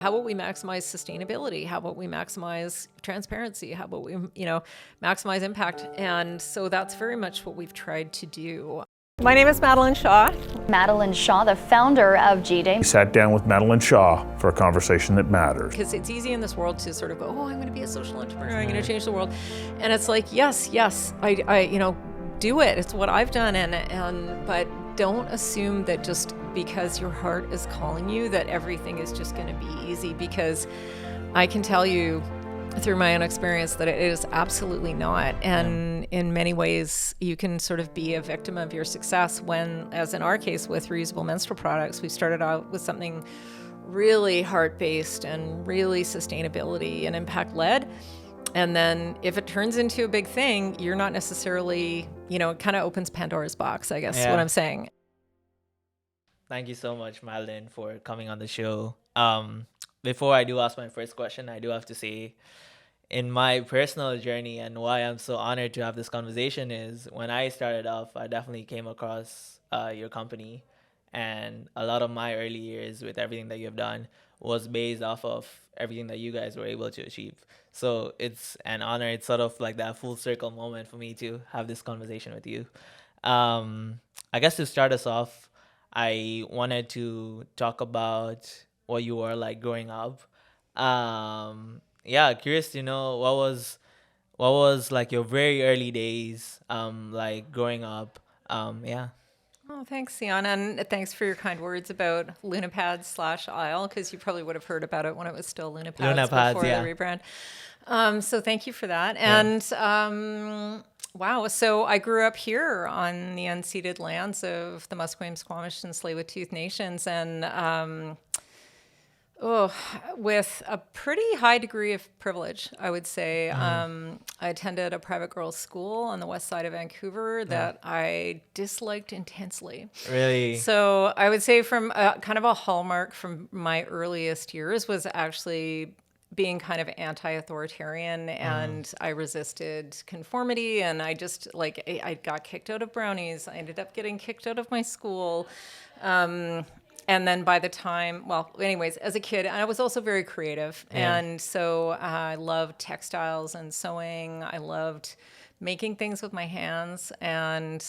How about we maximize sustainability? How about we maximize transparency? How about we, maximize impact? And so that's very much what we've tried to do. My name is Madeleine Shaw. Madeleine Shaw, the founder of G-Day. We sat down with Madeleine Shaw for a conversation that matters. Because it's easy in this world to sort of go, oh, I'm going to be a social entrepreneur. I'm going to change the world. And it's like, yes, I do it. It's what I've done. But don't assume that just because your heart is calling you that everything is just going to be easy, because I can tell you through my own experience that it is absolutely not. And in many ways, you can sort of be a victim of your success when, as in our case with reusable menstrual products, we started out with something really heart-based and really sustainability and impact-led. And then if it turns into a big thing, you're not necessarily, it kind of opens Pandora's box, I guess is what I'm saying. Thank you so much, Madeleine, for coming on the show. Before I do ask my first question, I do have to say, in my personal journey and why I'm so honored to have this conversation is when I started off, I definitely came across your company. And a lot of my early years with everything that you've done was based off of everything that you guys were able to achieve. So it's an honor. It's sort of like that full circle moment for me to have this conversation with you. I guess to start us off, I wanted to talk about what you were like growing up. Curious to know what was like your very early days, like growing up. Oh, thanks, Sian, and thanks for your kind words about Lunapads/Isle, because you probably would have heard about it when it was still Lunapads before the rebrand. So thank you for that. And wow, so I grew up here on the unceded lands of the Musqueam, Squamish, and Tsleil-Waututh nations, and with a pretty high degree of privilege, I would say. I attended a private girls' school on the west side of Vancouver that I disliked intensely. Really? So I would say from kind of a hallmark from my earliest years was actually being kind of anti-authoritarian, and I resisted conformity, and I just I got kicked out of brownies. I ended up getting kicked out of my school. And then by the time, as a kid, I was also very creative. And so I loved textiles and sewing. I loved making things with my hands, and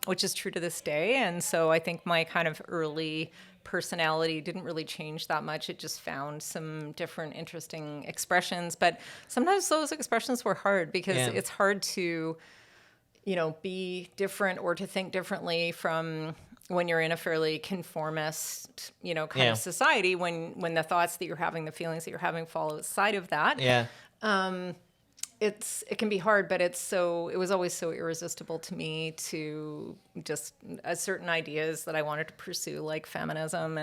which is true to this day. And so I think my kind of early personality didn't really change that much. It just found some different interesting expressions. But sometimes those expressions were hard, because it's hard to, be different or to think differently from when you're in a fairly conformist, kind of society, when the thoughts that you're having, the feelings that you're having fall outside of that. It can be hard, but it was always so irresistible to me to just certain ideas that I wanted to pursue, like feminism,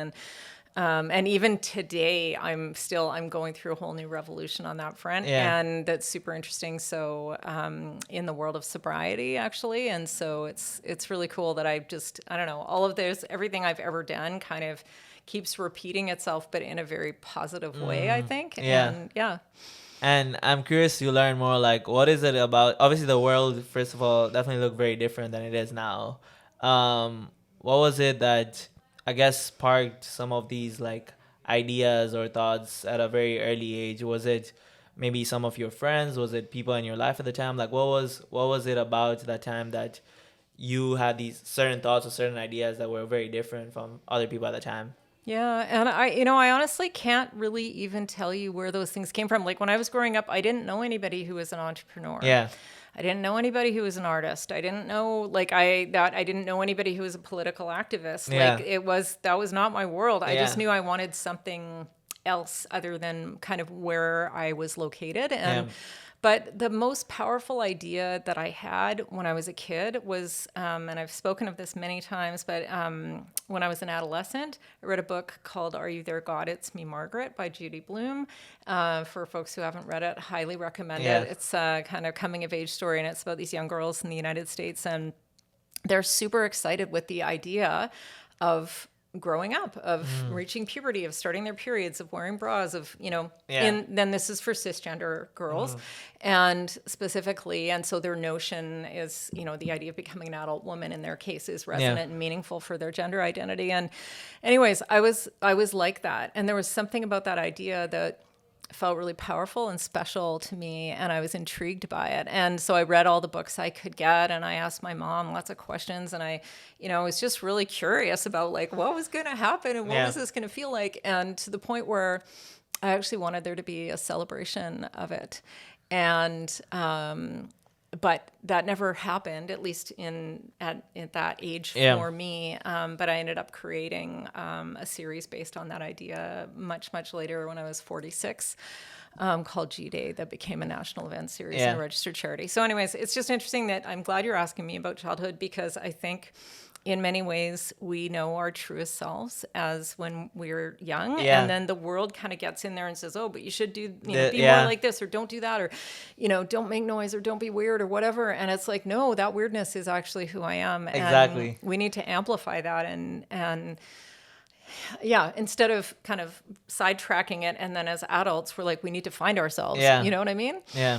and even today I'm going through a whole new revolution on that front, and that's super interesting. So in the world of sobriety, actually, and so it's really cool that I don't know, all of this, everything I've ever done kind of keeps repeating itself, but in a very positive way, I think. And I'm curious to learn more, like, what is it about? Obviously, the world, first of all, definitely looked very different than it is now. What was it that, I guess, sparked some of these, like, ideas or thoughts at a very early age? Was it maybe some of your friends? Was it people in your life at the time? Like, what was it about that time that you had these certain thoughts or certain ideas that were very different from other people at the time? Yeah, and I honestly can't really even tell you where those things came from. Like, when I was growing up, I didn't know anybody who was an entrepreneur. Yeah. I didn't know anybody who was an artist. I didn't know, I didn't know anybody who was a political activist. Yeah. That was not my world. I just knew I wanted something else other than kind of where I was located. But the most powerful idea that I had when I was a kid was, and I've spoken of this many times, but when I was an adolescent, I read a book called Are You There, God? It's Me, Margaret by Judy Blume. For folks who haven't read it, highly recommend it. It's a kind of coming of age story, and it's about these young girls in the United States, and they're super excited with the idea of growing up, of reaching puberty, of starting their periods, of wearing bras, of, Yeah. then this is for cisgender girls and specifically. And so their notion is, the idea of becoming an adult woman in their case is resonant and meaningful for their gender identity. And anyways, I was like that. And there was something about that idea that felt really powerful and special to me, and I was intrigued by it. And so I read all the books I could get, and I asked my mom lots of questions, and I was just really curious about like what was going to happen and what was this going to feel like, and to the point where I actually wanted there to be a celebration of it. And but that never happened, at least at that age for me. But I ended up creating a series based on that idea much, much later when I was 46, called G-Day, that became a national event series and a registered charity. So anyways, it's just interesting that I'm glad you're asking me about childhood, because I think in many ways we know our truest selves as when we're young, and then the world kind of gets in there and says, oh, but you should do, be more like this, or don't do that, or, don't make noise, or don't be weird, or whatever. And it's like, no, that weirdness is actually who I am. Exactly. And we need to amplify that and instead of kind of sidetracking it. And then as adults, we're like, we need to find ourselves. You know what I mean? Yeah.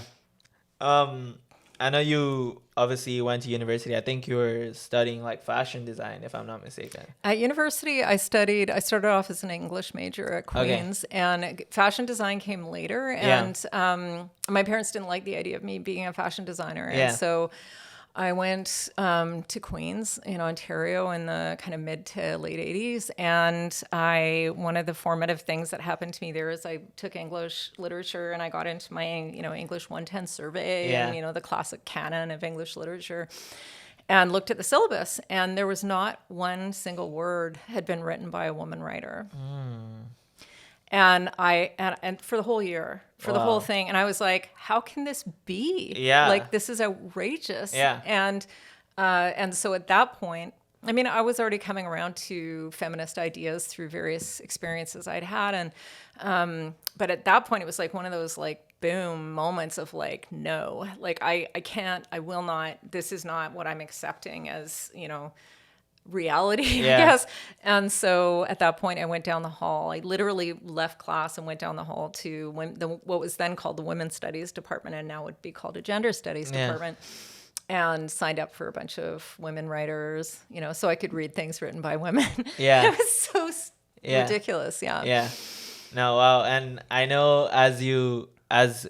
I know you obviously went to university. I think you were studying like fashion design, if I'm not mistaken. At university, I started off as an English major at Queen's, and fashion design came later. And my parents didn't like the idea of me being a fashion designer. And so I went to Queen's in Ontario in the kind of mid to late 80s. And one of the formative things that happened to me there is I took English literature, and I got into my, English 110 survey and, the classic canon of English literature, and looked at the syllabus. And there was not one single word had been written by a woman writer. And and for the whole year, for the whole thing. And I was like, how can this be? Yeah. Like, this is outrageous. Yeah. And so at that point, I mean, I was already coming around to feminist ideas through various experiences I'd had. And, but at that point, it was like one of those like boom moments of like, no, like I can't, I will not, this is not what I'm accepting as, reality, I guess. And so at that point, I went down the hall. I literally left class and went down the hall to what was then called the Women's Studies Department, and now would be called a Gender Studies Department, and signed up for a bunch of women writers, so I could read things written by women. Yeah. It was so ridiculous. Yeah. No, wow. And I know as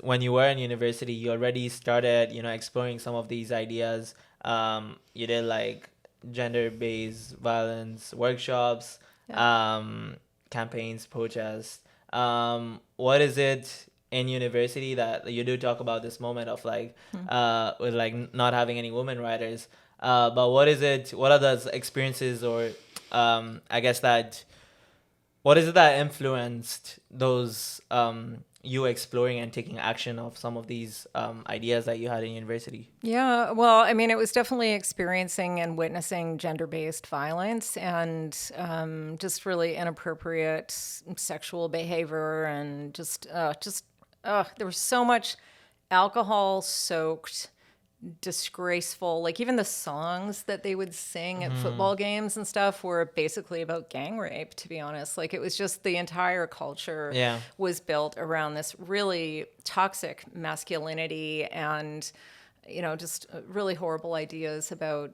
when you were in university, you already started, exploring some of these ideas. You did like gender-based violence workshops, campaigns, protests. What is it in university that you do talk about this moment of like with like not having any women writers, but what are those experiences, or I guess what is it that influenced those you exploring and taking action of some of these ideas that you had in university? Yeah, well, I mean, it was definitely experiencing and witnessing gender-based violence and just really inappropriate sexual behavior, and there was so much alcohol-soaked, disgraceful, like even the songs that they would sing at football games and stuff were basically about gang rape, to be honest. Like, it was just the entire culture was built around this really toxic masculinity and just really horrible ideas about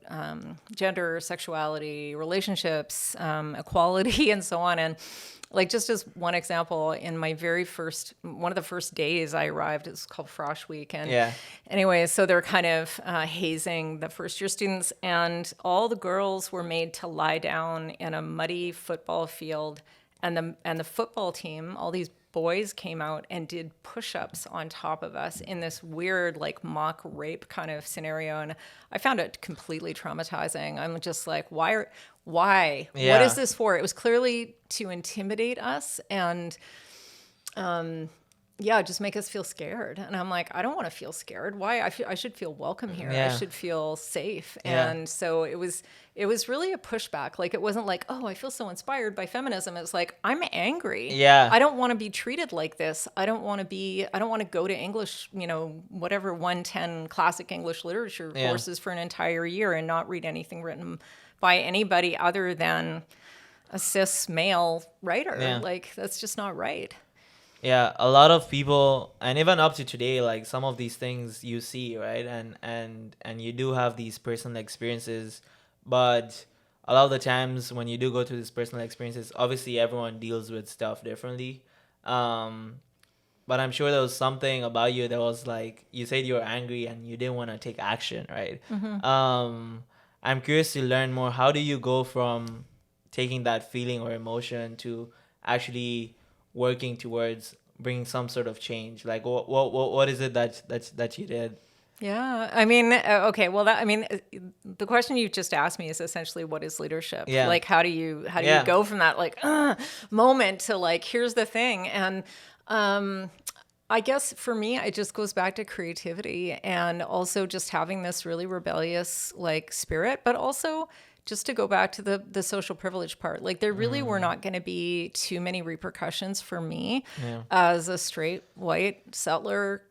gender, sexuality, relationships, equality, and so on. And like, just as one example, in my one of the first days I arrived, it's called Frosh Week. And anyway, so they're kind of hazing the first year students, and all the girls were made to lie down in a muddy football field. And the football team, all these boys came out and did push-ups on top of us in this weird, like, mock rape kind of scenario. And I found it completely traumatizing. I'm just like, why? Yeah. What is this for? It was clearly to intimidate us and, just make us feel scared. And I'm like, I don't want to feel scared. Why? I should feel welcome here. I should feel safe. And so it was really a pushback. Like, it wasn't like, oh, I feel so inspired by feminism. It's like, I'm angry. Yeah. I don't want to be treated like this. I don't want to go to English, whatever 110 classic English literature courses for an entire year and not read anything written by anybody other than a cis male writer. Yeah. Like, that's just not right. Yeah, a lot of people, and even up to today, like some of these things you see, right? And you do have these personal experiences, but a lot of the times when you do go through these personal experiences, obviously everyone deals with stuff differently. Um, but I'm sure there was something about you that was like, you said you were angry and you didn't want to take action, right? I'm curious to learn more. How do you go from taking that feeling or emotion to actually working towards bringing some sort of change? Like, what is it that you did? Yeah, I mean, okay. Well, the question you just asked me is essentially, what is leadership? Yeah. Like, how do you Yeah. go from that like moment to like, here's the thing? And I guess for me, it just goes back to creativity and also just having this really rebellious like spirit, but also just to go back to the social privilege part. Like, there really were not going to be too many repercussions for me as a straight white settler,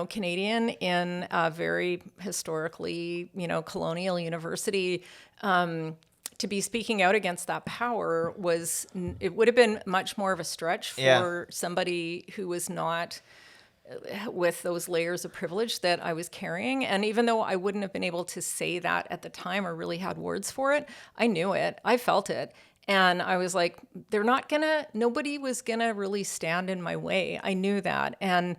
Canadian in a very historically, colonial university. To be speaking out against that power it would have been much more of a stretch for somebody who was not with those layers of privilege that I was carrying. And even though I wouldn't have been able to say that at the time or really had words for it, I knew it. I felt it. And I was like, nobody was gonna really stand in my way. I knew that. And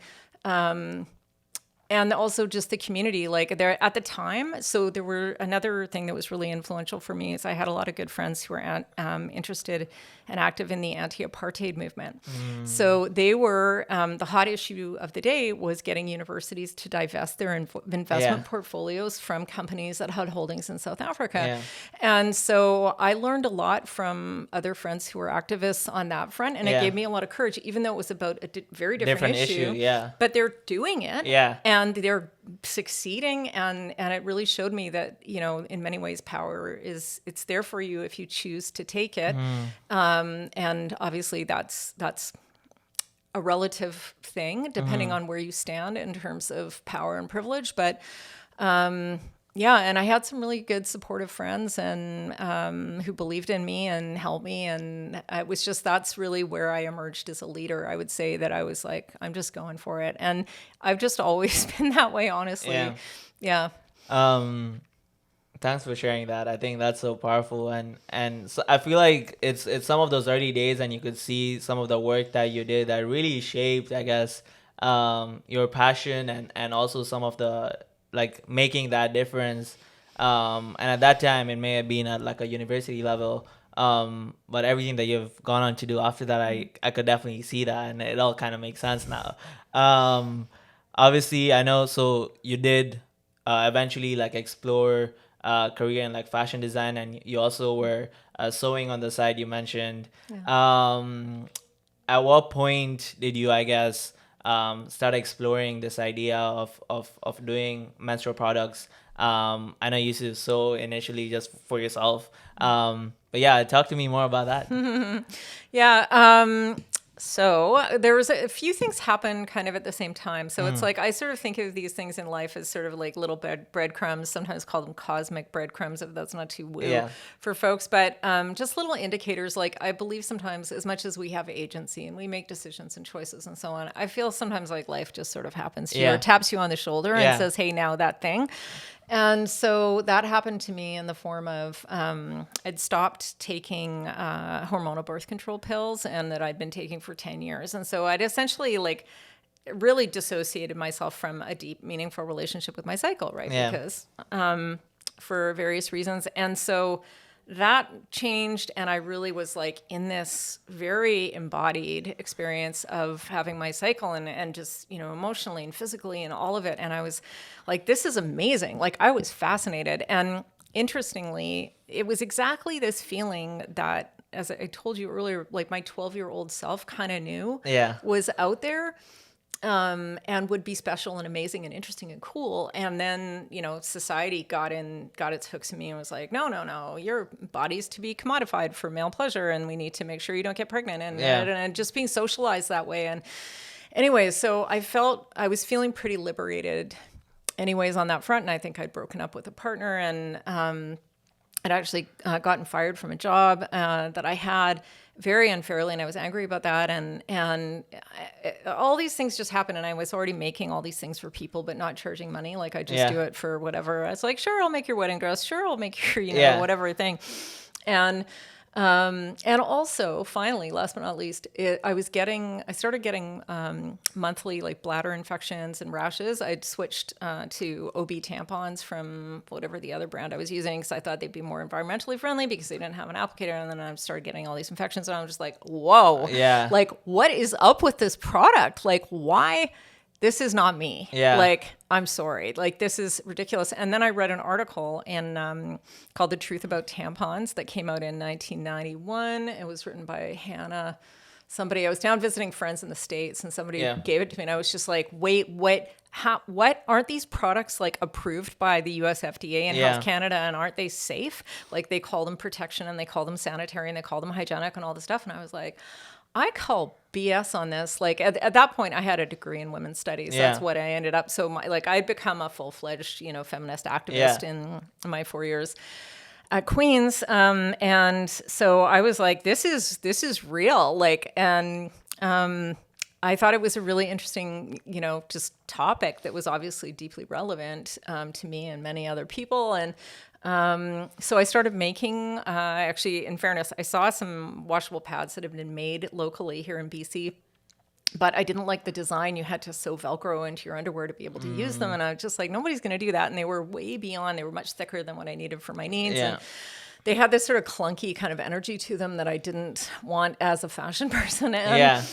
also just the community, like there at the time. So there were another thing that was really influential for me is I had a lot of good friends who were interested and active in the anti-apartheid movement. So they were, the hot issue of the day was getting universities to divest their investment portfolios from companies that had holdings in South Africa. Yeah. And so I learned a lot from other friends who were activists on that front. And it gave me a lot of courage, even though it was about a very different issue. Yeah. But they're doing it. Yeah. And they're succeeding, and it really showed me that in many ways power it's there for you if you choose to take it. And obviously that's a relative thing depending on where you stand in terms of power and privilege, but and I had some really good supportive friends and who believed in me and helped me. And it was just, that's really where I emerged as a leader. I would say that I was like, I'm just going for it. And I've just always been that way, honestly. Yeah. Thanks for sharing that. I think that's so powerful. And so I feel like it's some of those early days, and you could see some of the work that you did that really shaped, I guess, your passion and also some of the, like, making that difference. And at that time, it may have been at like a university level. But everything that you've gone on to do after that, I could definitely see that, and it all kind of makes sense now. Obviously, I know. So you did eventually like explore career in like fashion design, and you also were sewing on the side, you mentioned. At what point did you, I guess, start exploring this idea of doing menstrual products? I know you used to sew initially just for yourself. But yeah, talk to me more about that. So there was a few things happen kind of at the same time. So it's like, I sort of think of these things in life as sort of like little breadcrumbs, sometimes call them cosmic breadcrumbs, if that's not too woo for folks. But just little indicators. Like, I believe sometimes, as much as we have agency and we make decisions and choices and so on, I feel sometimes like life just sort of happens to you or taps you on the shoulder and says, hey, now that thing. And so that happened to me in the form of I'd stopped taking hormonal birth control pills, and that I'd been taking for 10 years. And so I'd essentially like really dissociated myself from a deep, meaningful relationship with my cycle, right? Yeah. Because for various reasons. And so that changed, and I really was like in this very embodied experience of having my cycle and just, emotionally and physically and all of it. And I was like, this is amazing. Like, I was fascinated. And interestingly, it was exactly this feeling that, as I told you earlier, like my 12-year-old self kind of knew was out there. And would be special and amazing and interesting and cool. And then, society got its hooks in me and was like, no, your body's to be commodified for male pleasure, and we need to make sure you don't get pregnant, and just being socialized that way. And anyways, so I was feeling pretty liberated anyways on that front. And I think I'd broken up with a partner, and I'd actually gotten fired from a job that I had very unfairly, and I was angry about that. And all these things just happened, and I was already making all these things for people, but not charging money. Like I just do it for whatever. I was like, sure, I'll make your wedding dress. Sure, I'll make your whatever thing. And also, finally, last but not least, I started getting monthly like bladder infections and rashes. I'd switched to OB tampons from whatever the other brand I was using because I thought they'd be more environmentally friendly because they didn't have an applicator. And then I started getting all these infections, and I was just like, whoa, like what is up with this product? Like why? This is not me. Like, I'm sorry. Like, this is ridiculous. And then I read an article called The Truth About Tampons that came out in 1991. It was written by Hannah. I was down visiting friends in the States, and somebody gave it to me. And I was just like, wait, what? What? Aren't these products like approved by the US FDA and Health Canada? And aren't they safe? Like, they call them protection, and they call them sanitary, and they call them hygienic and all this stuff. And I was like, I call BS on this. Like at that point, I had a degree in women's studies. That's what I ended up. So I'd become a full-fledged, feminist activist in my 4 years at Queen's. And so I was like, this is real. Like, and I thought it was a really interesting, just topic that was obviously deeply relevant to me and many other people. And so I started making, actually, in fairness, I saw some washable pads that have been made locally here in BC, but I didn't like the design. You had to sew Velcro into your underwear to be able to use them. And I was just like, nobody's going to do that. And they were way beyond, they were much thicker than what I needed for my needs. And they had this sort of clunky kind of energy to them that I didn't want as a fashion person. And,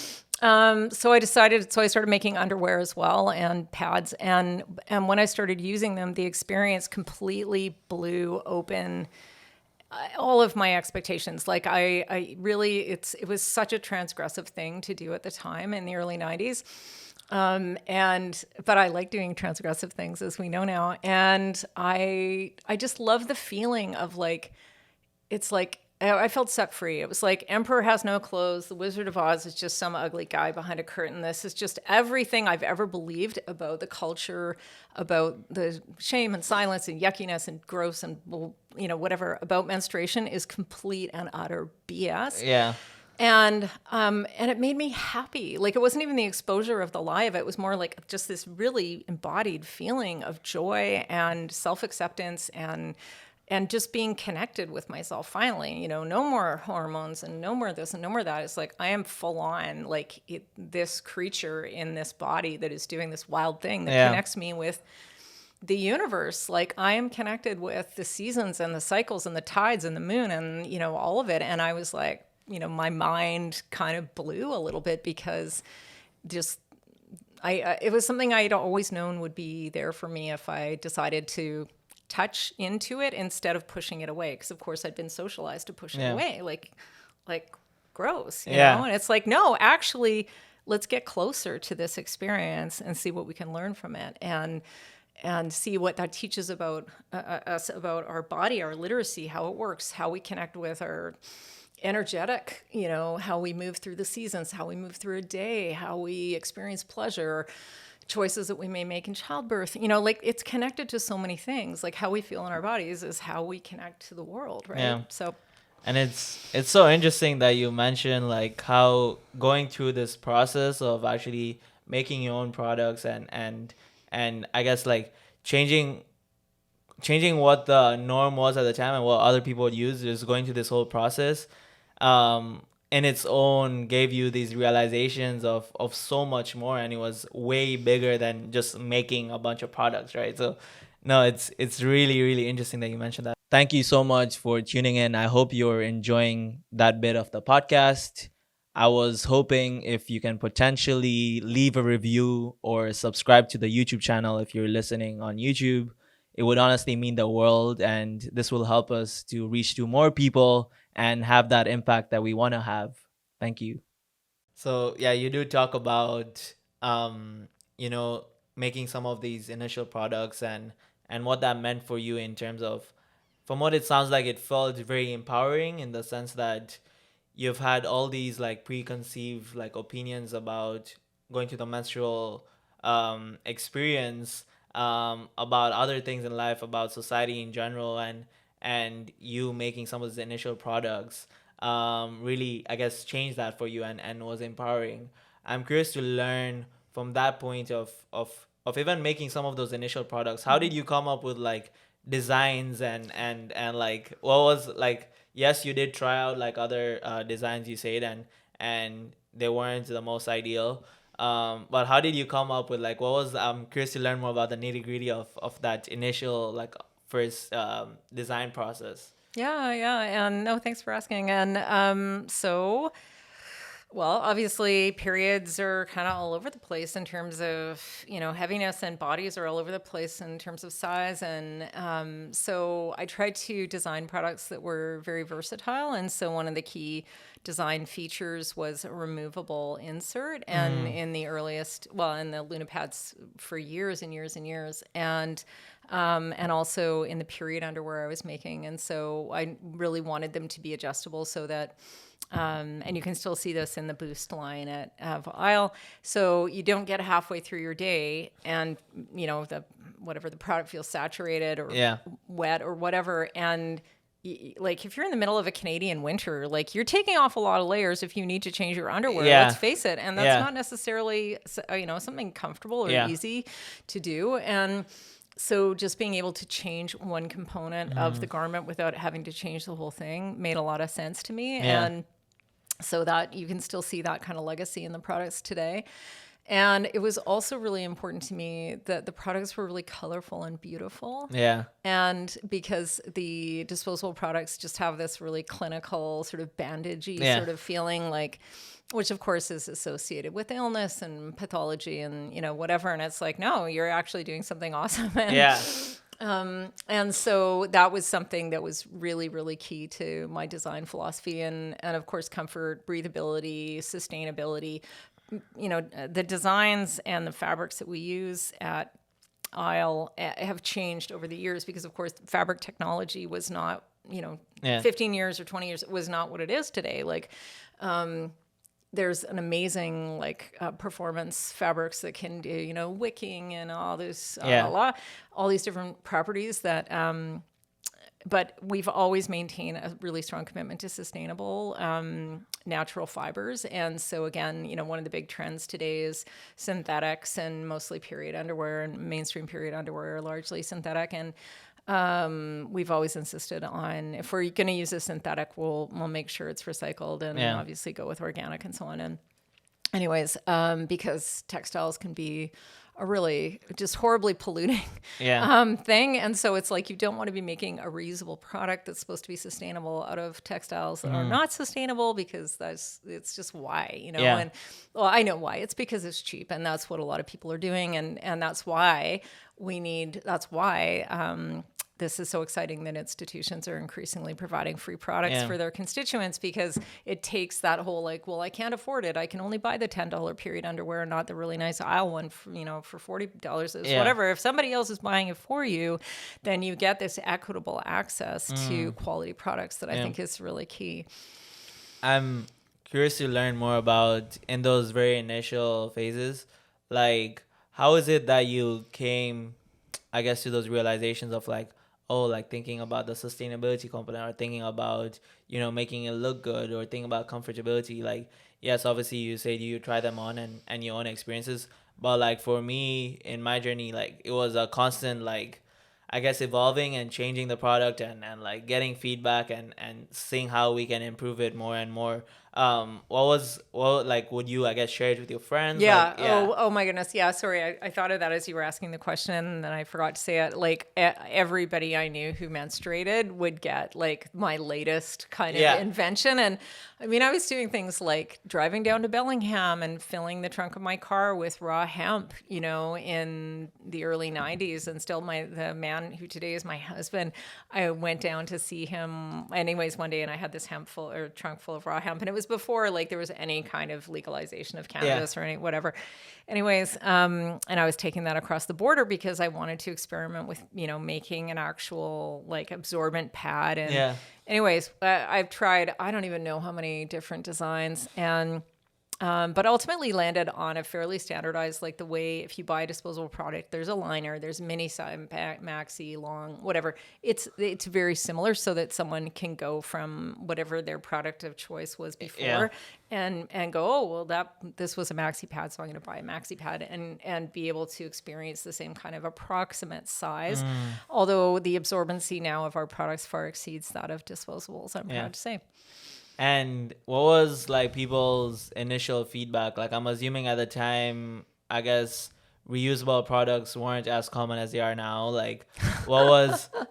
so I started making underwear as well and pads. And when I started using them, the experience completely blew open all of my expectations. Like I really, it was such a transgressive thing to do at the time in the early 90s. But I like doing transgressive things, as we know now. And I just love the feeling of like, it's like, I felt set free. It was like Emperor has no clothes. The Wizard of Oz is just some ugly guy behind a curtain. This is just everything I've ever believed about the culture, about the shame and silence and yuckiness and gross and, whatever about menstruation is complete and utter BS. And it made me happy. Like, it wasn't even the exposure of the lie of it. It was more like just this really embodied feeling of joy and self-acceptance and just being connected with myself finally, no more hormones and no more this and no more that. It's like, I am full on like this creature in this body that is doing this wild thing that connects me with the universe. Like, I am connected with the seasons and the cycles and the tides and the moon and, all of it. And I was like, my mind kind of blew a little bit because just, it was something I'd always known would be there for me if I decided to touch into it instead of pushing it away, because of course I'd been socialized to push it away, like gross, you know. And it's like, no, actually, let's get closer to this experience and see what we can learn from it, and see what that teaches about us, about our body, our literacy, how it works, how we connect with our energetic, how we move through the seasons, how we move through a day, how we experience pleasure, choices that we may make in childbirth, like it's connected to so many things. Like how we feel in our bodies is how we connect to the world, right? So, and it's so interesting that you mentioned like how going through this process of actually making your own products and I guess like changing what the norm was at the time and what other people would use, is going through this whole process in its own gave you these realizations of so much more, and it was way bigger than just making a bunch of products, right? So no, it's really, really interesting that you mentioned that. Thank you so much for tuning in. I hope you're enjoying that bit of the podcast. I was hoping if you can potentially leave a review or subscribe to the YouTube channel if you're listening on YouTube. It would honestly mean the world, and this will help us to reach to more people and have that impact that we want to have. Thank you. So yeah, you do talk about making some of these initial products and what that meant for you in terms of, from what it sounds like, it felt very empowering in the sense that you've had all these like preconceived like opinions about going to the menstrual experience, about other things in life, about society in general, and you making some of those initial products really, I guess, changed that for you and was empowering. I'm curious to learn from that point of even making some of those initial products. How did you come up with like designs and like what was like? Yes, you did try out like other designs, you said, and they weren't the most ideal. But how did you come up with like what was? I'm curious to learn more about the nitty gritty of that initial like first design process. Yeah. And no, thanks for asking. And well, obviously, periods are kind of all over the place in terms of, heaviness, and bodies are all over the place in terms of size. And so I tried to design products that were very versatile. And so one of the key design features was a removable insert. And in the in the Luna pads for years and years and years. And also in the period underwear I was making. And so I really wanted them to be adjustable so that and you can still see this in the Boost line of Isle. So you don't get halfway through your day and, the product feels saturated or wet or whatever. And like if you're in the middle of a Canadian winter, like you're taking off a lot of layers if you need to change your underwear, let's face it. And that's not necessarily, something comfortable or easy to do. And so just being able to change one component of the garment without having to change the whole thing made a lot of sense to me. And so that you can still see that kind of legacy in the products today. And it was also really important to me that the products were really colorful and beautiful. Yeah. And because the disposable products just have this really clinical sort of bandagey sort of feeling, like, which of course is associated with illness and pathology and, whatever. And it's like, no, you're actually doing something awesome. And so that was something that was really, really key to my design philosophy. And of course, comfort, breathability, sustainability. The designs and the fabrics that we use at Isle have changed over the years because, of course, fabric technology was not, 15 years or 20 years, it was not what it is today. Like, there's an amazing performance fabrics that can do, wicking and all this, all these different properties that, but we've always maintained a really strong commitment to sustainable, natural fibers. And so again, one of the big trends today is synthetics, and mostly period underwear and mainstream period underwear are largely synthetic. And we've always insisted on, if we're going to use a synthetic, we'll make sure it's recycled and obviously go with organic and so on. And anyways, because textiles can be a really just horribly polluting thing. And so it's like, you don't want to be making a reusable product that's supposed to be sustainable out of textiles that are not sustainable, because it's just why, and well, I know why. It's because it's cheap, and that's what a lot of people are doing. And that's why this is so exciting that institutions are increasingly providing free products for their constituents, because it takes that whole I can't afford it. I can only buy the $10 period underwear, not the really nice Isle one for $40 whatever. If somebody else is buying it for you, then you get this equitable access to quality products that I think is really key. I'm curious to learn more about, in those very initial phases, like, how is it that you came, I guess, to those realizations of thinking about the sustainability component, or thinking about, making it look good, or thinking about comfortability. Like, yes, obviously you said you try them on and your own experiences. But for me, in my journey, it was a constant, I guess, evolving and changing the product and getting feedback and seeing how we can improve it more and more. Would you, I guess, share it with your friends? Oh my goodness. Yeah. Sorry. I thought of that as you were asking the question, and then I forgot to say it. Everybody I knew who menstruated would get my latest kind of invention. And I mean, I was doing things like driving down to Bellingham and filling the trunk of my car with raw hemp, in the early 90s. And still the man who today is my husband, I went down to see him anyways one day, and I had this trunk full of raw hemp. And it was before there was any kind of legalization of cannabis or whatever. Anyways, and I was taking that across the border because I wanted to experiment with, making an actual absorbent pad. And anyways, I've tried, I don't even know how many different designs. And but ultimately landed on a fairly standardized, like the way if you buy a disposable product, there's a liner, there's mini size, maxi, long, whatever. It's very similar, so that someone can go from whatever their product of choice was before, and go, oh well, this was a maxi pad, so I'm going to buy a maxi pad, and be able to experience the same kind of approximate size. Although the absorbency now of our products far exceeds that of disposables, I'm proud to say. And what was like people's initial feedback? Like, I'm assuming at the time, I guess reusable products weren't as common as they are now. Like, what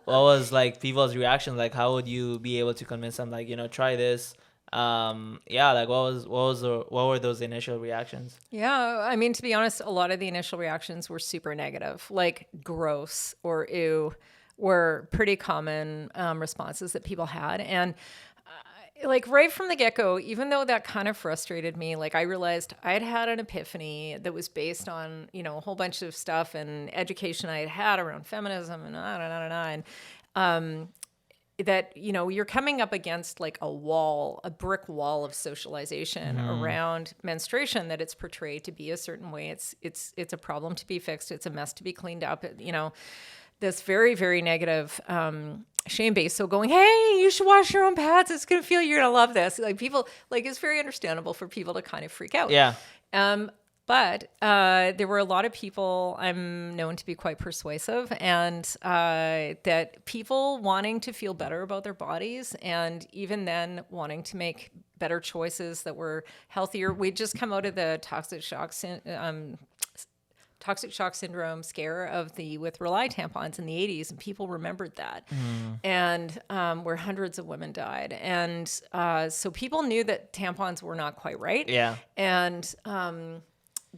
was like people's reactions? Like, how would you be able to convince them, like, try this? Like what were those initial reactions? Yeah, I mean, to be honest, a lot of the initial reactions were super negative, like gross or ew were pretty common responses that people had. And like right from the get-go, even though that kind of frustrated me, like I realized I had an epiphany that was based on, a whole bunch of stuff and education I had around feminism and that, you're coming up against like a brick wall of socialization around menstruation, that it's portrayed to be a certain way. It's a problem to be fixed. It's a mess to be cleaned up. This very, very negative shame based. So going, hey, you should wash your own pads. It's going to feel, you're going to love this. Like people, like it's very understandable for people to kind of freak out. Yeah. But there were a lot of people, I'm known to be quite persuasive, and that people wanting to feel better about their bodies, and even then wanting to make better choices that were healthier. We'd just come out of the toxic shock syndrome scare with Rely tampons in the 80s, and people remembered that, and where hundreds of women died. And so people knew that tampons were not quite right. Yeah. And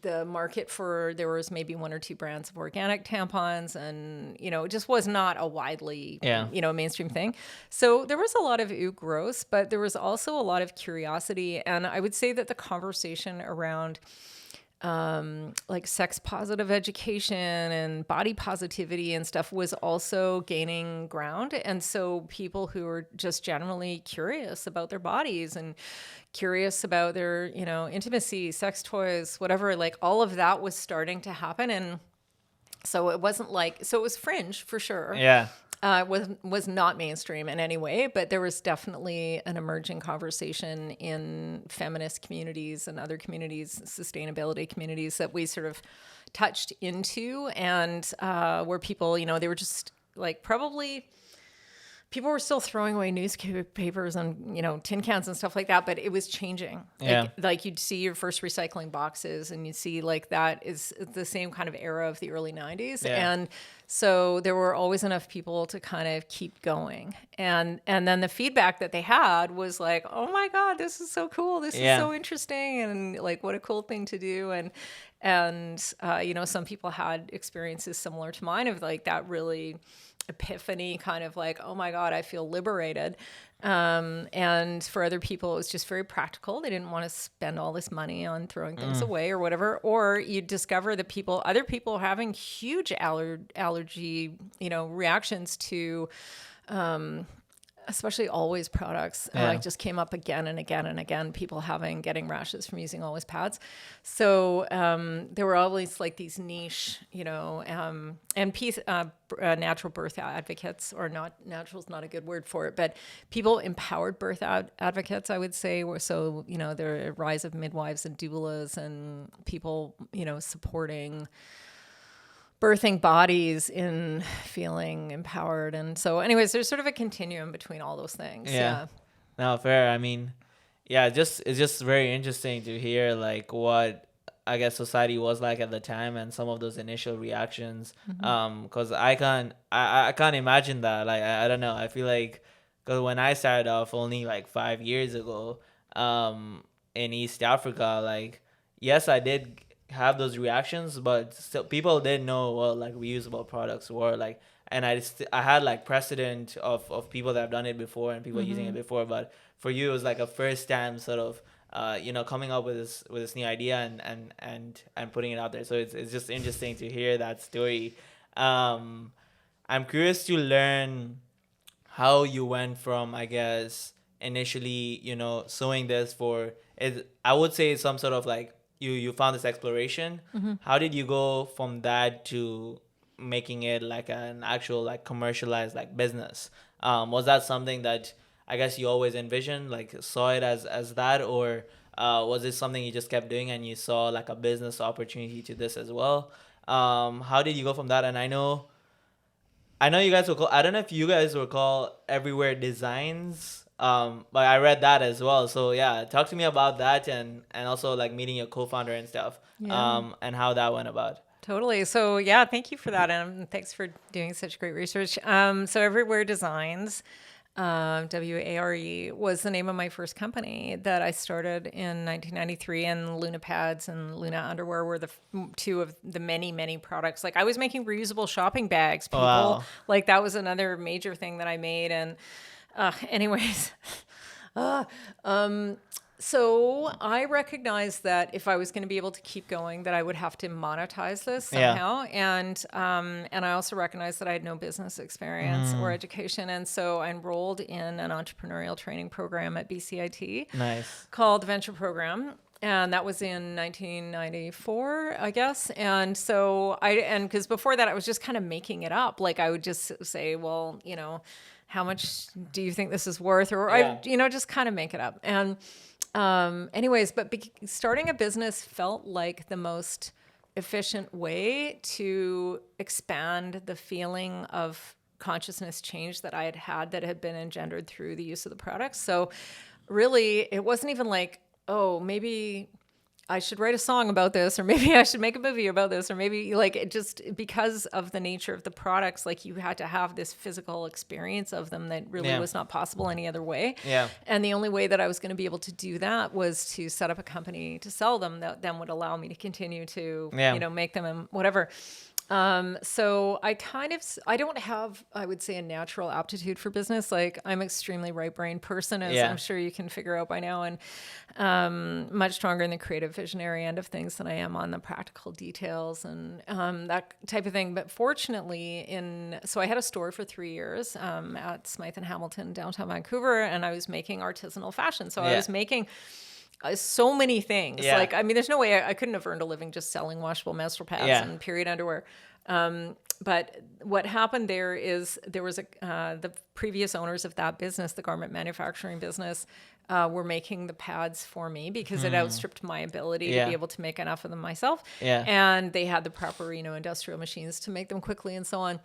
the market there was maybe one or two brands of organic tampons, and, it just was not a widely, mainstream thing. So there was a lot of ooh, gross, but there was also a lot of curiosity. And I would say that the conversation around like sex positive education and body positivity and stuff was also gaining ground. And so people who were just generally curious about their bodies and curious about their, intimacy, sex toys, whatever, like all of that was starting to happen. And so it wasn't so it was fringe for sure. Yeah. Was not mainstream in any way, but there was definitely an emerging conversation in feminist communities and other communities, sustainability communities, that we sort of touched into, and where people, they were just like probably people were still throwing away newspapers and, tin cans and stuff like that, but it was changing. Yeah. Like you'd see your first recycling boxes, and you'd see like that is the same kind of era of the early 90s. Yeah. And so there were always enough people to kind of keep going. And then the feedback that they had was like, oh my God, this is so cool. This is so interesting. And like, what a cool thing to do. And some people had experiences similar to mine of like that really epiphany kind of like, oh my God, I feel liberated. And for other people, it was just very practical. They didn't want to spend all this money on throwing things away or whatever. Or you discover that other people are having huge allergy, reactions to, especially Always products. Just came up again and again and again, people getting rashes from using Always pads. So there were always like these niche, and natural birth advocates, or not, natural is not a good word for it, but people empowered birth advocates, I would say. So, the rise of midwives and doulas and people, supporting birthing bodies in feeling empowered. And so anyways, there's sort of a continuum between all those things. Yeah. No, fair. I mean, it's just very interesting to hear like what I guess society was like at the time and some of those initial reactions. Cause I can't imagine that. Like, I don't know. I feel like, cause when I started off only like 5 years ago, in East Africa, like, yes, I did have those reactions, but still people didn't know what like reusable products were like, and I had like precedent of people that have done it before and people using it before, but for you it was like a first time sort of coming up with this new idea and putting it out there. So it's just interesting to hear that story. I'm curious to learn how you went from, I guess, initially, sewing this for I would say some sort of like you found this exploration. How did you go from that to making it like an actual like commercialized like business? Was that something that I guess you always envisioned, like saw it as that, or was it something you just kept doing and you saw like a business opportunity to this as well? How did you go from that? And I know you guys will call. I don't know if you guys will call Everywhere Designs. But I read that as well. So yeah, talk to me about that and also like meeting your co-founder and stuff. Yeah. And how that went about. Totally. So yeah, thank you for that, and thanks for doing such great research. So Everywhere Designs, WARE, was the name of my first company that I started in 1993, and Luna Pads and Luna Underwear were the two of the many products. Like I was making reusable shopping bags. People, Wow. like that was another major thing that I made. And anyways, so I recognized that if I was going to be able to keep going, that I would have to monetize this Yeah. somehow. And I also recognized that I had no business experience or education. And so I enrolled in an entrepreneurial training program at BCIT Nice. called Venture Program. And that was in 1994, I guess. And so because before that, I was just kind of making it up. Like I would just say, well, how much do you think this is worth? Or Yeah. just kind of make it up. And anyways, but starting a business felt like the most efficient way to expand the feeling of consciousness change that I had that had been engendered through the use of the products. So really, it wasn't even like, oh, maybe I should write a song about this, or maybe I should make a movie about this, or maybe like it just because of the nature of the products, like you had to have this physical experience of them that really Yeah. was not possible any other way. Yeah. And the only way that I was going to be able to do that was to set up a company to sell them that then would allow me to continue to, Yeah. make them and whatever. So I don't have, I would say, a natural aptitude for business. Like I'm extremely right-brained person, as Yeah. I'm sure you can figure out by now, and much stronger in the creative visionary end of things than I am on the practical details and that type of thing. But fortunately, so I had a store for 3 years at Smythe and Hamilton, downtown Vancouver, and I was making artisanal fashion. So I Yeah. was making so many things. Yeah. Like, I mean, there's no way I couldn't have earned a living just selling washable menstrual pads Yeah. and period underwear. But what happened there is there was the previous owners of that business, the garment manufacturing business, were making the pads for me because it outstripped my ability Yeah. to be able to make enough of them myself. Yeah. And they had the proper, industrial machines to make them quickly and so on.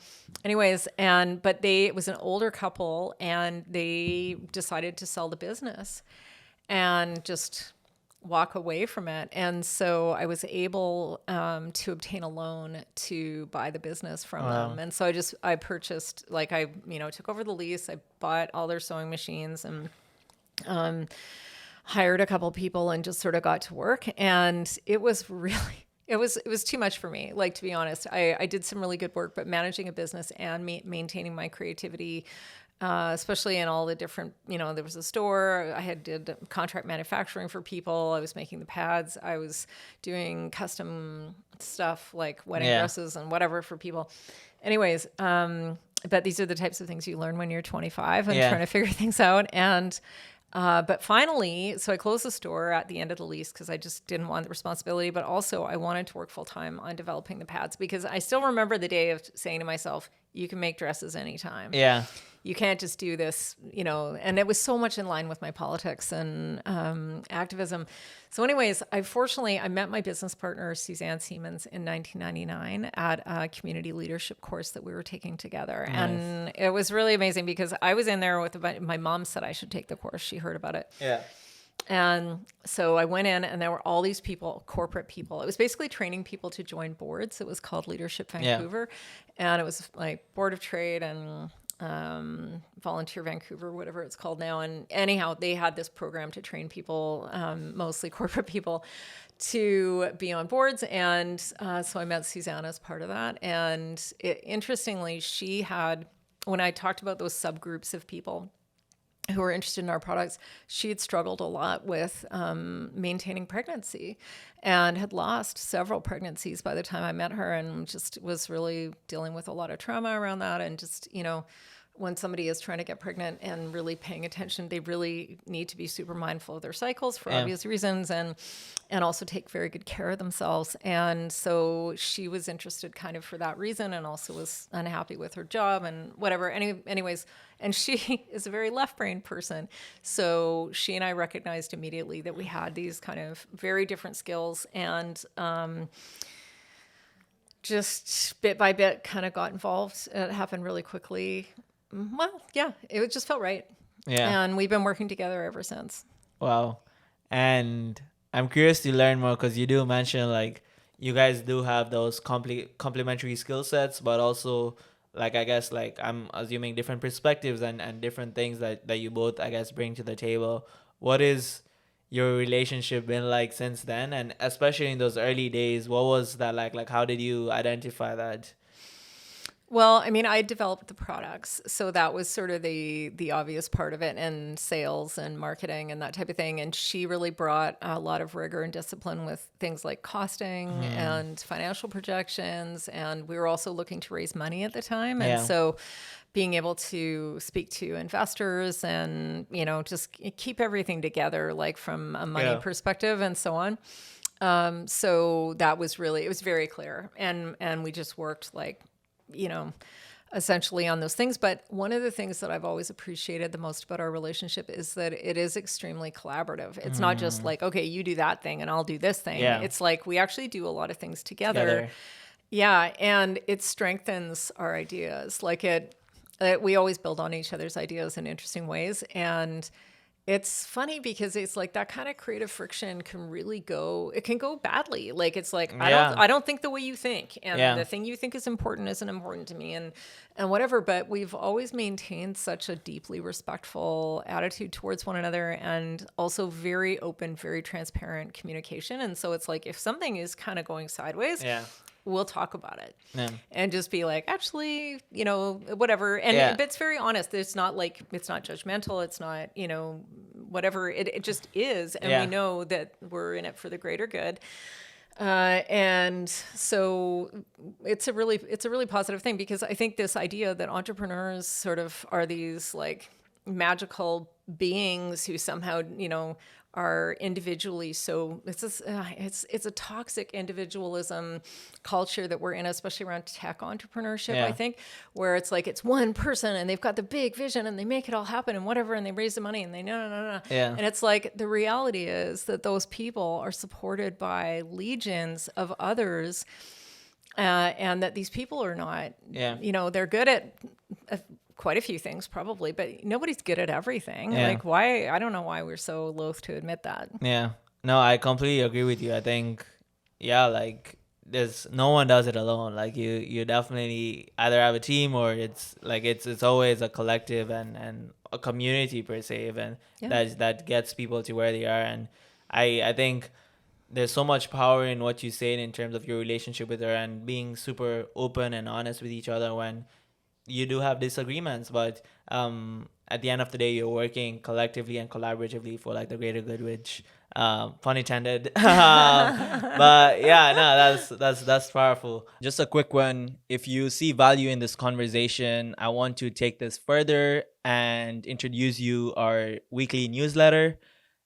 Anyways, but it was an older couple, and they decided to sell the business and just walk away from it. And so I was able to obtain a loan to buy the business from them. And so I purchased, like I took over the lease. I bought all their sewing machines and hired a couple people and just sort of got to work. And it was really, it was too much for me. Like, to be honest, I did some really good work, but managing a business and maintaining my creativity, especially in all the different, there was a store, I did contract manufacturing for people. I was making the pads. I was doing custom stuff like wedding Yeah. dresses and whatever for people. Anyways, but these are the types of things you learn when you're 25 and Yeah. trying to figure things out. And but finally, so I closed the store at the end of the lease because I just didn't want the responsibility, but also I wanted to work full time on developing the pads, because I still remember the day of saying to myself, you can make dresses anytime. Yeah. You can't just do this, and it was so much in line with my politics and activism. So anyways, I met my business partner, Suzanne Siemens, in 1999 at a community leadership course that we were taking together. Nice. And it was really amazing because I was in there with my mom said I should take the course. She heard about it. Yeah. And so I went in, and there were all these people, corporate people. It was basically training people to join boards. It was called Leadership Vancouver. And it was like Board of Trade and Volunteer Vancouver, whatever it's called now. And anyhow, they had this program to train people, mostly corporate people, to be on boards. And so I met Suzanne as part of that. And interestingly, when I talked about those subgroups of people who were interested in our products, she had struggled a lot with maintaining pregnancy and had lost several pregnancies by the time I met her, and just was really dealing with a lot of trauma around that, and just, when somebody is trying to get pregnant and really paying attention, they really need to be super mindful of their cycles for obvious reasons, and also take very good care of themselves. And so she was interested kind of for that reason, and also was unhappy with her job and whatever. Anyways, and she is a very left-brained person. So she and I recognized immediately that we had these kind of very different skills, and just bit by bit kind of got involved. It happened really quickly. Well, yeah, it just felt right. Yeah. And we've been working together ever since. Wow. And I'm curious to learn more, because you do mention like you guys do have those complementary skill sets, but also like, I guess, like, I'm assuming different perspectives and different things that you both, I guess, bring to the table. What is your relationship been like since then? And especially in those early days, what was that like? Like, how did you identify that? Well, I mean, I developed the products, so that was sort of the obvious part of it, and sales and marketing and that type of thing. And she really brought a lot of rigor and discipline with things like costing and financial projections. And we were also looking to raise money at the time, and so being able to speak to investors and, you know, just keep everything together, like from a money perspective and so on. So that was really, it was very clear, and we just worked like, you know, essentially on those things. But one of the things that I've always appreciated the most about our relationship is that it is extremely collaborative. It's not just like, okay, you do that thing and I'll do this thing. Yeah. It's like we actually do a lot of things together. Yeah, and it strengthens our ideas. Like we always build on each other's ideas in interesting ways. And it's funny because it's like that kind of creative friction can really go, it can go badly. Like, it's like, I don't think the way you think, and the thing you think is important isn't important to me, and whatever. But we've always maintained such a deeply respectful attitude towards one another, and also very open, very transparent communication. And so it's like, if something is kind of going sideways, we'll talk about it and just be like, actually, you know, whatever. And but it's very honest. It's not like, it's not judgmental. It's not, you know, whatever. It just is. And we know that we're in it for the greater good. And so it's a really positive thing, because I think this idea that entrepreneurs sort of are these like magical beings who somehow, you know, are individually so, it's a toxic individualism culture that we're in, especially around tech entrepreneurship, I think, where it's like, it's one person and they've got the big vision and they make it all happen and whatever, and they raise the money and they no. And it's like, the reality is that those people are supported by legions of others, and that these people are not, you know, they're good at quite a few things probably, but nobody's good at everything. Like, why? I don't know why we're so loath to admit that. Yeah. No, I completely agree with you. I think, like, there's no one does it alone. Like, you definitely either have a team, or it's like, it's always a collective and a community per se, even that gets people to where they are. And I think there's so much power in what you say in terms of your relationship with her, and being super open and honest with each other when you do have disagreements, but at the end of the day, you're working collectively and collaboratively for like the greater good, which pun intended. But yeah, no, that's powerful. Just a quick one. If you see value in this conversation, I want to take this further and introduce you our weekly newsletter.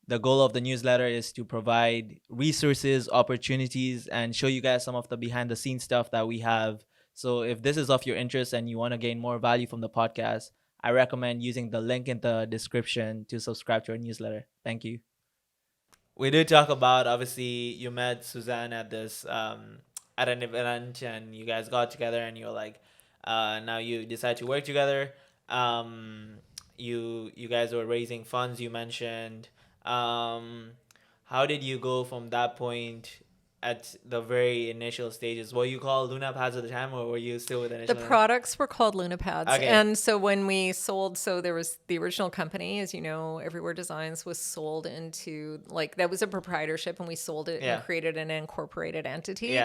The goal of the newsletter is to provide resources, opportunities, and show you guys some of the behind the scenes stuff that we have. So if this is of your interest and you want to gain more value from the podcast, I recommend using the link in the description to subscribe to our newsletter. Thank you. We did talk about, obviously, you met Suzanne at this at an event, and you guys got together, and you're like, now you decide to work together. You guys were raising funds, you mentioned. How did you go from that point at the very initial stages? What you call Luna Pads at the time, or were you still with initial? The products were called Luna Pads. Okay. And so when we sold, so there was the original company, as you know, Everywhere Designs was sold into, like, that was a proprietorship, and we sold it and created an incorporated entity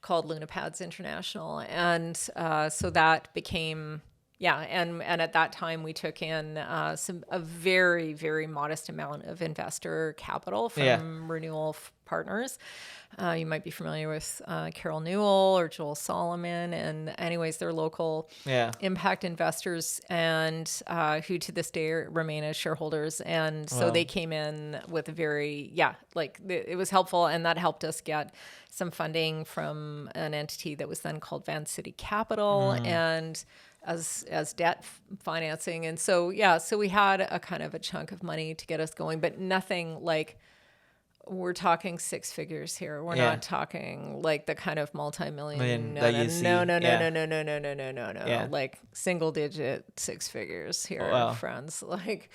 called Luna Pads International. And so that became and at that time we took in a very, very modest amount of investor capital from Renewal Partners. You might be familiar with Carol Newell or Joel Solomon, and anyways, they're local impact investors, and who to this day remain as shareholders. And so they came in with a very it was helpful, and that helped us get some funding from an entity that was then called Van City Capital, and as debt financing. And so so we had a kind of a chunk of money to get us going, but nothing like, we're talking six figures here. We're not talking like the kind of multi-million. that you see. No. Like single digit six figures here, friends. Like,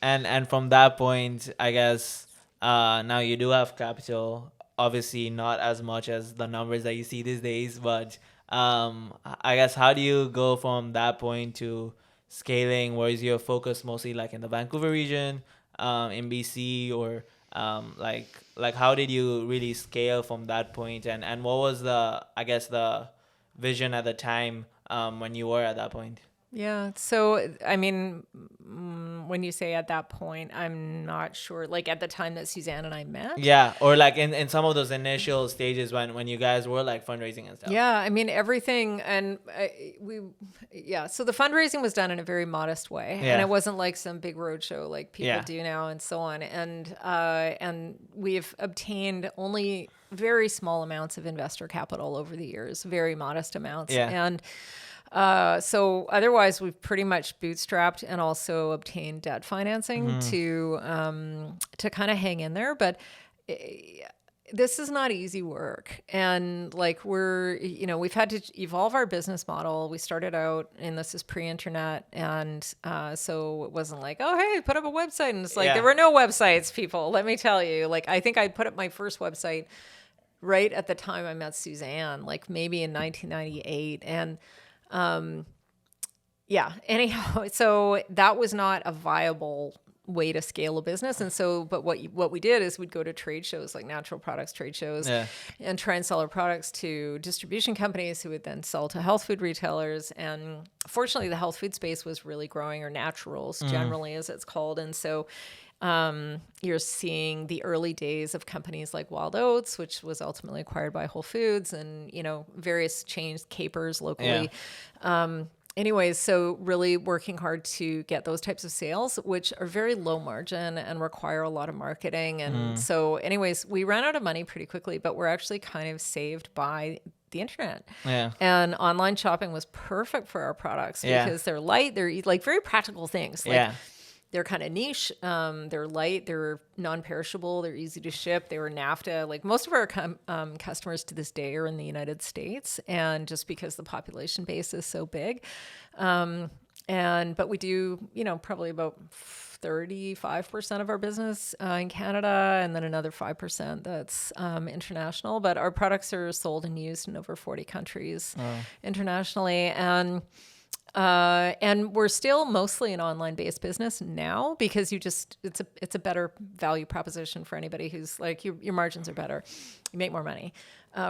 And from that point, I guess now you do have capital. Obviously, not as much as the numbers that you see these days, but I guess how do you go from that point to scaling? Where is your focus mostly, like in the Vancouver region, in BC, or like how did you really scale from that point, and what was the vision at the time when you were at that point? So I mean, when you say at that point, I'm not sure, like at the time that Suzanne and I met. Or like in some of those initial stages when you guys were like fundraising and stuff. I mean, everything. And so the fundraising was done in a very modest way, and it wasn't like some big roadshow like people do now and so on. And we've obtained only very small amounts of investor capital over the years, very modest amounts. And so otherwise we've pretty much bootstrapped and also obtained debt financing to kind of hang in there. But this is not easy work. And like we've had to evolve our business model. We started out, and this is pre-internet. And so it wasn't like, oh, hey, put up a website. And it's like, there were no websites, people. Let me tell you, like, I think I put up my first website right at the time I met Suzanne, like maybe in 1998. And anyhow, so that was not a viable way to scale a business. And so, but what we did is we'd go to trade shows, like natural products trade shows, and try and sell our products to distribution companies who would then sell to health food retailers. And fortunately, the health food space was really growing, or naturals generally, as it's called. And so you're seeing the early days of companies like Wild Oats, which was ultimately acquired by Whole Foods, and, various chains, Capers locally. Anyways, so really working hard to get those types of sales, which are very low margin and require a lot of marketing. And so anyways, we ran out of money pretty quickly, but we're actually kind of saved by the internet. And online shopping was perfect for our products because they're light, they're like very practical things. Like, they're kind of niche. They're light. They're non-perishable. They're easy to ship. They were NAFTA. Like most of our customers to this day are in the United States, and just because the population base is so big, but we do, probably about 35% of our business in Canada, and then another 5% that's international. But our products are sold and used in over 40 countries internationally, and we're still mostly an online-based business now because it's a better value proposition for anybody who's like, your margins are better, you make more money.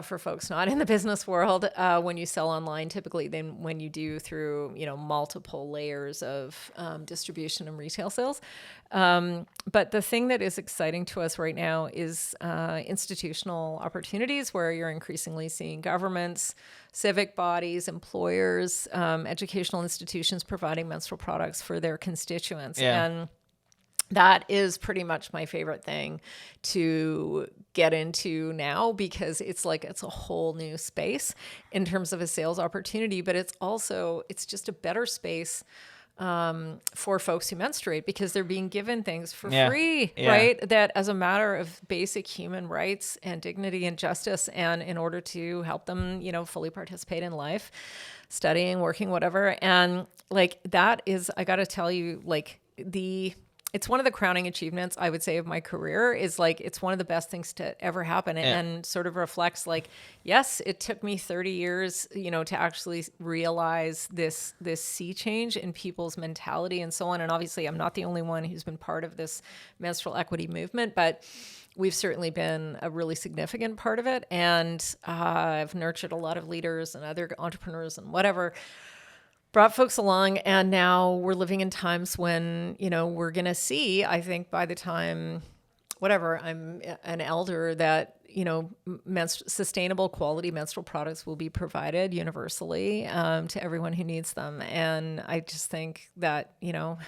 For folks not in the business world, when you sell online typically than when you do through multiple layers of distribution and retail sales. But the thing that is exciting to us right now is institutional opportunities, where you're increasingly seeing governments, civic bodies, employers, educational institutions providing menstrual products for their constituents. And that is pretty much my favorite thing to get into now, because it's a whole new space in terms of a sales opportunity, but it's just a better space for folks who menstruate, because they're being given things for free, right? That as a matter of basic human rights and dignity and justice, and in order to help them, fully participate in life, studying, working, whatever. And like, that is, I got to tell you, like it's one of the crowning achievements, I would say, of my career. Is like, it's one of the best things to ever happen, and sort of reflects like, yes, it took me 30 years, to actually realize this sea change in people's mentality and so on. And obviously I'm not the only one who's been part of this menstrual equity movement, but we've certainly been a really significant part of it. And I've nurtured a lot of leaders and other entrepreneurs and whatever brought folks along, and now we're living in times when, we're going to see, I think by the time, whatever, I'm an elder, that, sustainable quality menstrual products will be provided universally to everyone who needs them. And I just think that,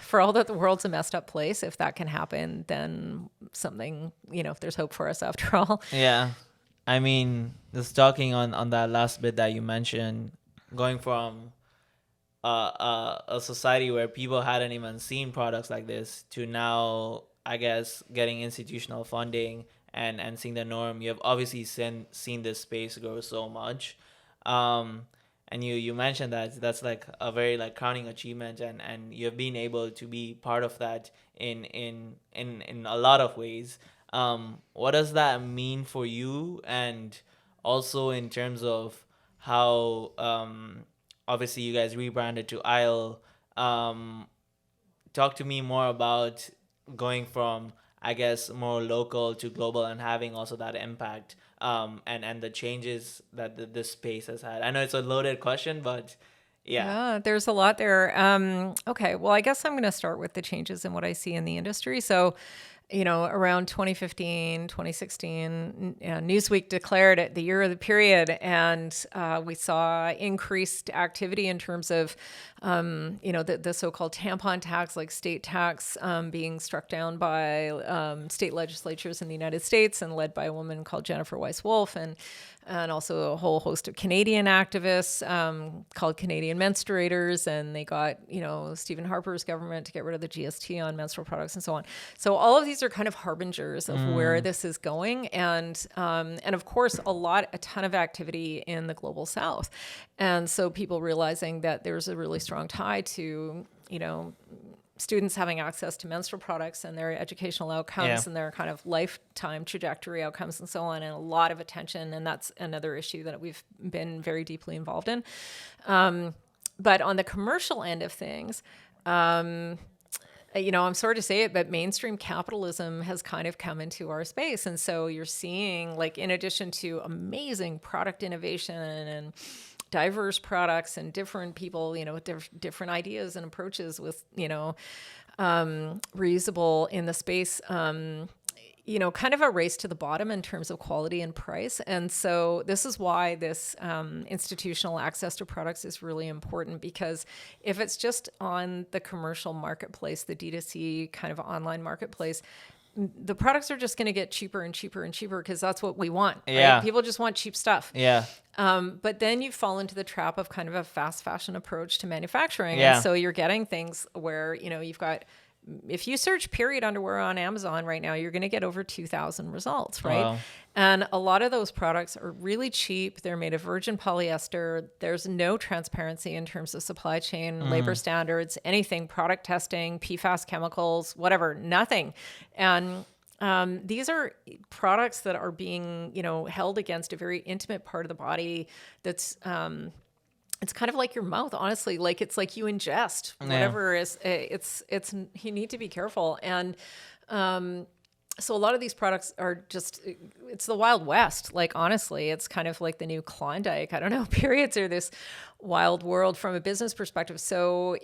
for all that the world's a messed up place, if that can happen, then something, there's hope for us after all. Yeah. I mean, just talking on that last bit that you mentioned, going from a society where people hadn't even seen products like this to now, I guess, getting institutional funding and seeing the norm. You have obviously seen this space grow so much. And you mentioned that that's like a very like crowning achievement, and you've been able to be part of that in a lot of ways. What does that mean for you? And also in terms of how obviously you guys rebranded to Isle. Talk to me more about going from, I guess, more local to global and having also that impact, and the changes that this space has had. I know it's a loaded question, but yeah. There's a lot there. Okay, well, I guess I'm going to start with the changes in what I see in the industry. So, around 2015, 2016, Newsweek declared it the year of the period, and we saw increased activity in terms of, the so-called tampon tax, like state tax, being struck down by state legislatures in the United States and led by a woman called Jennifer Weiss-Wolf, and also a whole host of Canadian activists called Canadian Menstruators, and they got, Stephen Harper's government to get rid of the GST on menstrual products and so on. So all of these are kind of harbingers of where this is going, and of course a ton of activity in the global South, and so people realizing that there's a really strong tie to, students having access to menstrual products and their educational outcomes and their kind of lifetime trajectory outcomes and so on, and a lot of attention. And that's another issue that we've been very deeply involved in. But on the commercial end of things, I'm sorry to say it, but mainstream capitalism has kind of come into our space. And so you're seeing, like, in addition to amazing product innovation and diverse products and different people, with different ideas and approaches with, reusable in the space, kind of a race to the bottom in terms of quality and price. And so this is why this institutional access to products is really important, because if it's just on the commercial marketplace, the D2C kind of online marketplace, the products are just going to get cheaper and cheaper and cheaper because that's what we want. Yeah. Right? People just want cheap stuff. Yeah. But then you fall into the trap of kind of a fast fashion approach to manufacturing. Yeah. And so you're getting things where, you've got, if you search period underwear on Amazon right now, you're going to get over 2,000 results, right? Wow. And a lot of those products are really cheap. They're made of virgin polyester. There's no transparency in terms of supply chain, labor standards, anything, product testing, PFAS chemicals, whatever, nothing. And these are products that are being, held against a very intimate part of the body that's it's kind of like your mouth, honestly. Like, it's like you ingest whatever is, you need to be careful. And so a lot of these products are just, it's the Wild West. Like, honestly, it's kind of like the new Klondike. I don't know, periods are this wild world from a business perspective. So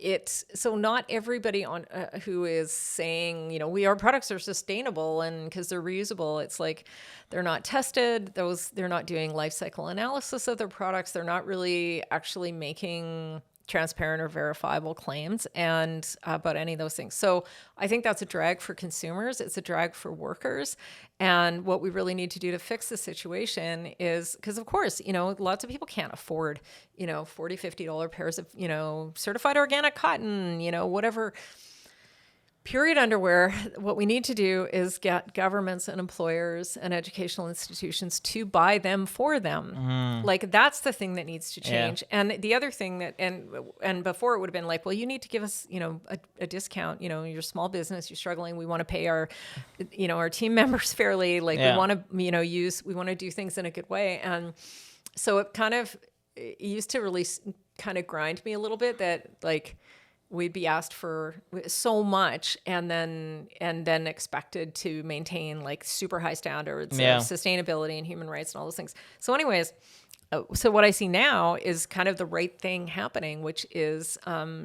not everybody on who is saying, our products are sustainable and because they're reusable, it's like they're not tested. They're not doing life cycle analysis of their products. They're not really actually making transparent or verifiable claims and about any of those things. So I think that's a drag for consumers. It's a drag for workers. And what we really need to do to fix the situation is, because of course, lots of people can't afford, $40, $50 pairs of, certified organic cotton, whatever. Period underwear, what we need to do is get governments and employers and educational institutions to buy them for them. Like, that's the thing that needs to change. Yeah. And the other thing that, and before it would have been like, well, you need to give us, a discount, you're a small business, you're struggling. We want to pay our team members fairly. Like, we want to, we want to do things in a good way. And so it used to really kind of grind me a little bit that, like, we'd be asked for so much and then expected to maintain like super high standards of sustainability and human rights and all those things. So anyways, So what I see now is kind of the right thing happening, which is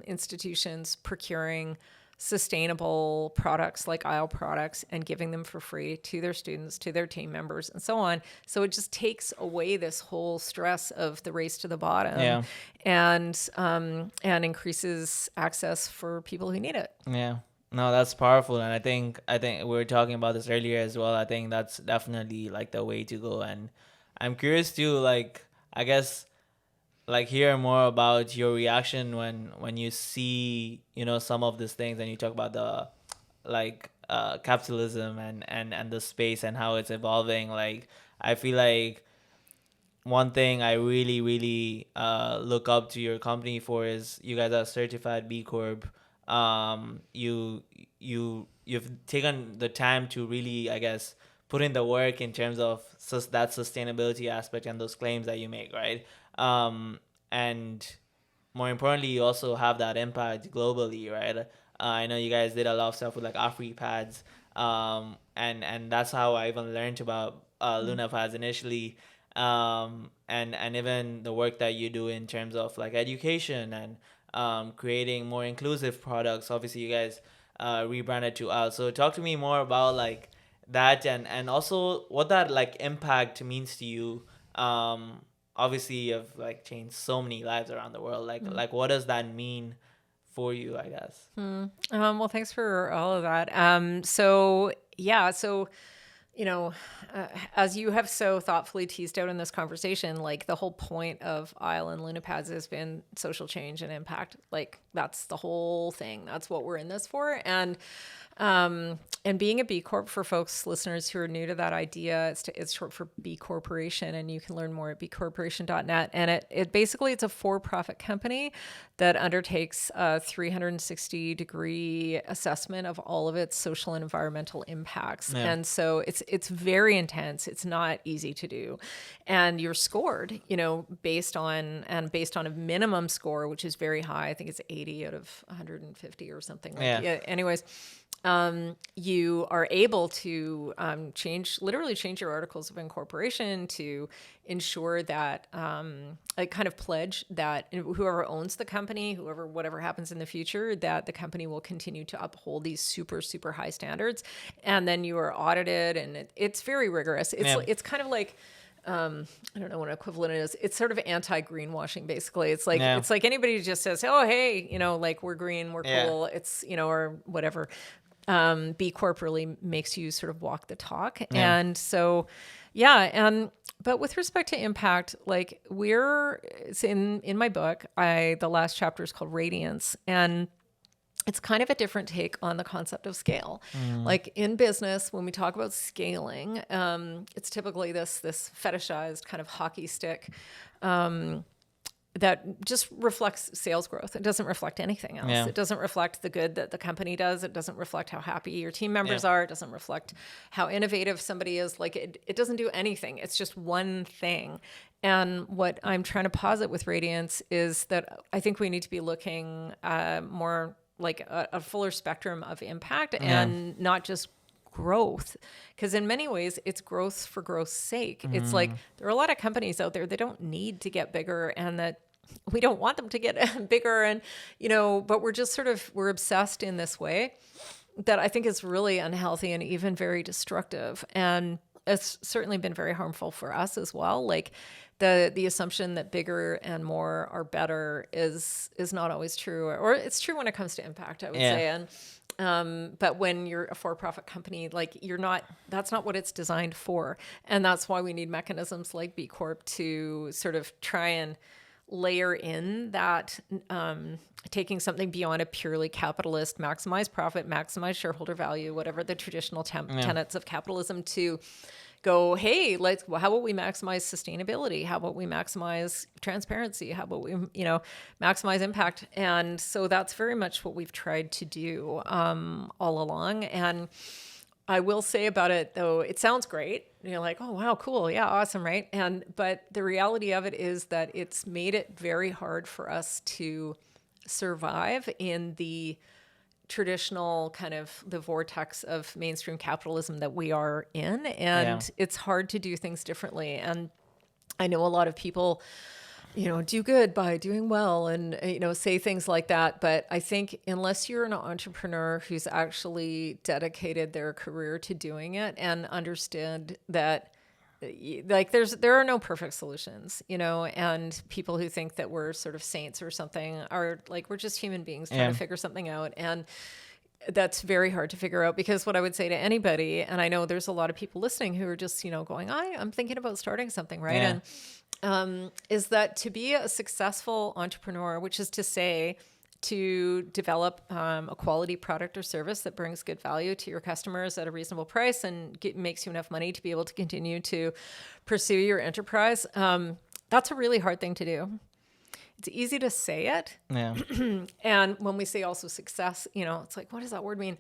institutions procuring sustainable products like aisle products and giving them for free to their students, to their team members, and so on. So it just takes away this whole stress of the race to the bottom, Yeah. and increases access for people who need it. Yeah. No, that's powerful, and I think we were talking about this earlier as well. I think that's definitely like the way to go, and I'm curious to like, I guess, like hear more about your reaction when you see, you know, some of these things, and you talk about the like capitalism and the space and how it's evolving. Like I feel like one thing I really look up to your company for is you guys are certified B Corp. You've taken the time to really, I guess, put in the work in terms of that sustainability aspect and those claims that you make, right? And more importantly, you also have that impact globally, right? I know you guys did a lot of stuff with like Afri pads, and that's how I even learned about Luna pads initially, and even the work that you do in terms of like education and creating more inclusive products. Obviously, you guys rebranded to Out. So talk to me more about like that, and also what that like impact means to you. Obviously, you've like changed so many lives around the world. Like what does that mean for you, I guess? Well, thanks for all of that. So yeah, so as you have so thoughtfully teased out in this conversation, like the whole point of Isle and Lunapads has been social change and impact. Like that's the whole thing. That's what we're in this for. And being a B Corp, for folks, listeners who are new to that idea, it's short for B Corporation, and you can learn more at bcorporation.net. And it basically, it's a for-profit company that undertakes a 360-degree assessment of all of its social and environmental impacts. Yeah. And so it's very intense. It's not easy to do. And you're scored, based on a minimum score, which is very high. I think it's 80 out of 150 or something. Yeah. Anyways, you are able to literally change your articles of incorporation to ensure that a kind of pledge that whoever owns the company, whatever happens in the future, that the company will continue to uphold these super, super high standards. And then you are audited, and it's very rigorous. It's kind of like, I don't know what an equivalent is. It's sort of anti-greenwashing, basically. It's like It's like anybody who just says, "Oh, hey, like we're green, we're cool." It's or whatever. B Corp really makes you sort of walk the talk, and so, but with respect to impact, like it's in my book, the last chapter is called Radiance, and it's kind of a different take on the concept of scale. Like in business, when we talk about scaling, it's typically this fetishized kind of hockey stick that just reflects sales growth. It doesn't reflect anything else. Yeah. It doesn't reflect the good that the company does. It doesn't reflect how happy your team members are. It doesn't reflect how innovative somebody is. Like it doesn't do anything. It's just one thing. And what I'm trying to posit with Radiance is that I think we need to be looking more like a fuller spectrum of impact and not just growth, because in many ways it's growth for growth's sake. It's like there are a lot of companies out there that don't need to get bigger, and that we don't want them to get bigger, and but we're obsessed in this way that I think is really unhealthy and even very destructive, and it's certainly been very harmful for us as well. Like the assumption that bigger and more are better is not always true, or it's true when it comes to impact, I would say. And but when you're a for-profit company, like that's not what it's designed for. And that's why we need mechanisms like B Corp to sort of try and layer in that, taking something beyond a purely capitalist, maximize profit, maximize shareholder value, whatever the traditional tenets of capitalism, to go, hey, how about we maximize sustainability? How about we maximize transparency? How about we, maximize impact? And so that's very much what we've tried to do all along. And I will say about it, though, it sounds great. You're like, oh, wow, cool. Yeah, awesome, right? But the reality of it is that it's made it very hard for us to survive in the traditional kind of the vortex of mainstream capitalism that we are in. And it's hard to do things differently. And I know a lot of people, do good by doing well and, say things like that. But I think unless you're an entrepreneur who's actually dedicated their career to doing it and understood that, like, there are no perfect solutions, and people who think that we're sort of saints or something are like, we're just human beings trying to figure something out. And that's very hard to figure out, because what I would say to anybody, and I know there's a lot of people listening who are just, going, I'm thinking about starting something, right? And is that to be a successful entrepreneur, which is to say, to develop a quality product or service that brings good value to your customers at a reasonable price and makes you enough money to be able to continue to pursue your enterprise, that's a really hard thing to do. It's easy to say it. Yeah. And when we say also success, it's like, what does that word mean?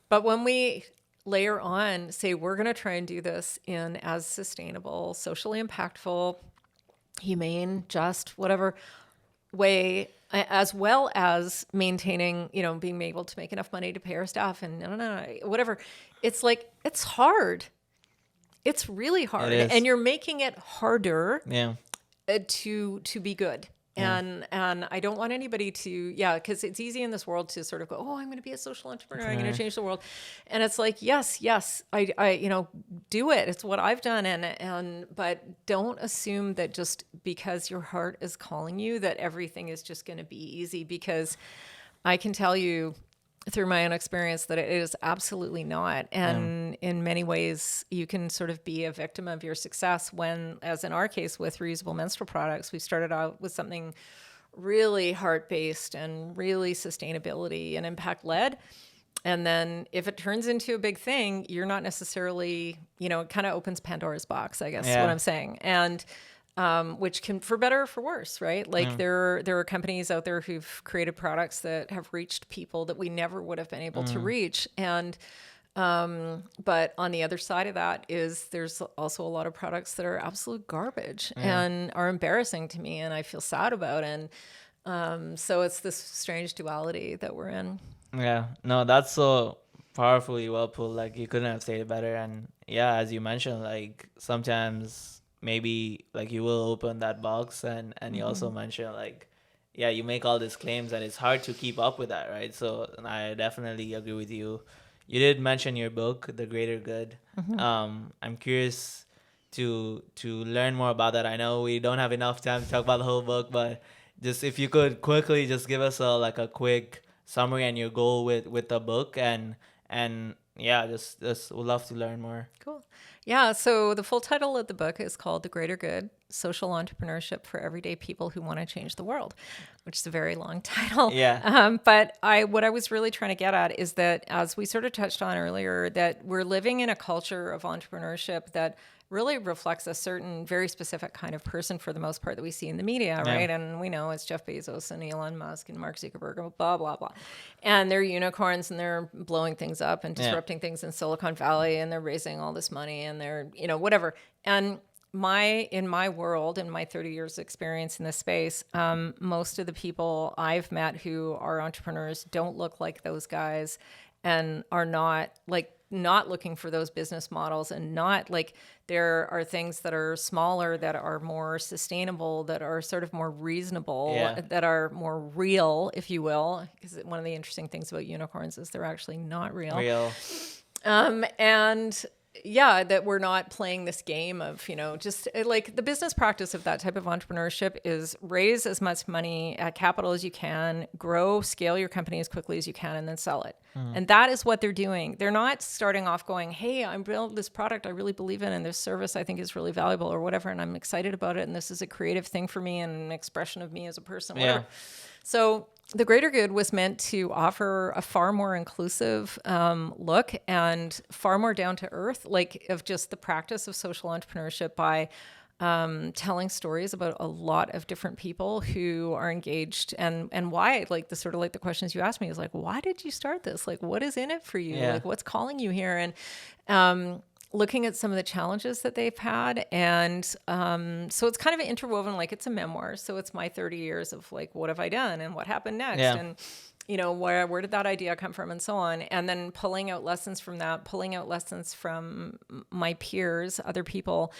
But when we layer on, say, we're going to try and do this in as sustainable, socially impactful, humane, just, whatever way, as well as maintaining, being able to make enough money to pay our staff and whatever. It's like, it's hard. It's really hard. And you're making it harder to be good. And I don't want anybody to, because it's easy in this world to sort of go, I'm going to be a social entrepreneur. I'm going to change the world. And it's like, yes, I do it. It's what I've done. But don't assume that just because your heart is calling you that everything is just going to be easy, because I can tell you through my own experience that it is absolutely not. And in many ways, you can sort of be a victim of your success when, as in our case with reusable menstrual products, we started out with something really heart-based and really sustainability and impact-led. And then if it turns into a big thing, you're not necessarily, it kind of opens Pandora's box, I guess is what I'm saying. And which can, for better or for worse, right? Like there are companies out there who've created products that have reached people that we never would have been able to reach. And, but on the other side of that is there's also a lot of products that are absolute garbage and are embarrassing to me and I feel sad about. And, so it's this strange duality that we're in. Yeah, no, that's so powerfully well put. Like, you couldn't have said it better. And as you mentioned, like, sometimes maybe like you will open that box and you also mentioned like, you make all these claims and it's hard to keep up with that, right? So I definitely agree with you. You did mention your book, The Greater Good. I'm curious to learn more about that. I know we don't have enough time to talk about the whole book, but just if you could quickly just give us a quick summary and your goal with the book and just would love to learn more. Cool. Yeah, so the full title of the book is called The Greater Good, Social Entrepreneurship for Everyday People Who Want to Change the World, which is a very long title. But what I was really trying to get at is that, as we sort of touched on earlier, that we're living in a culture of entrepreneurship that really reflects a certain very specific kind of person for the most part that we see in the media, right? And we know it's Jeff Bezos and Elon Musk and Mark Zuckerberg and blah, blah, blah. And they're unicorns and they're blowing things up and disrupting things in Silicon Valley and they're raising all this money and they're, whatever. And in my world, in my 30 years experience in this space, most of the people I've met who are entrepreneurs don't look like those guys and are not looking for those business models, and not like, there are things that are smaller, that are more sustainable, that are sort of more reasonable, that are more real, if you will. Because one of the interesting things about unicorns is they're actually not real. And that we're not playing this game of, just like the business practice of that type of entrepreneurship is raise as much money, capital as you can, scale your company as quickly as you can, and then sell it. And that is what they're doing. They're not starting off going, hey, I'm building this product I really believe in, and this service I think is really valuable or whatever, and I'm excited about it, and this is a creative thing for me and an expression of me as a person, whatever. So The Greater Good was meant to offer a far more inclusive look and far more down to earth, like, of just the practice of social entrepreneurship by telling stories about a lot of different people who are engaged and why, like, the questions you asked me is like, why did you start this? Like, what is in it for you? Like, what's calling you here? And looking at some of the challenges that they've had. And so it's kind of interwoven, like, it's a memoir. So it's my 30 years of like, what have I done and what happened next? where did that idea come from, and so on, and then pulling out lessons from that, pulling out lessons from my peers, other people,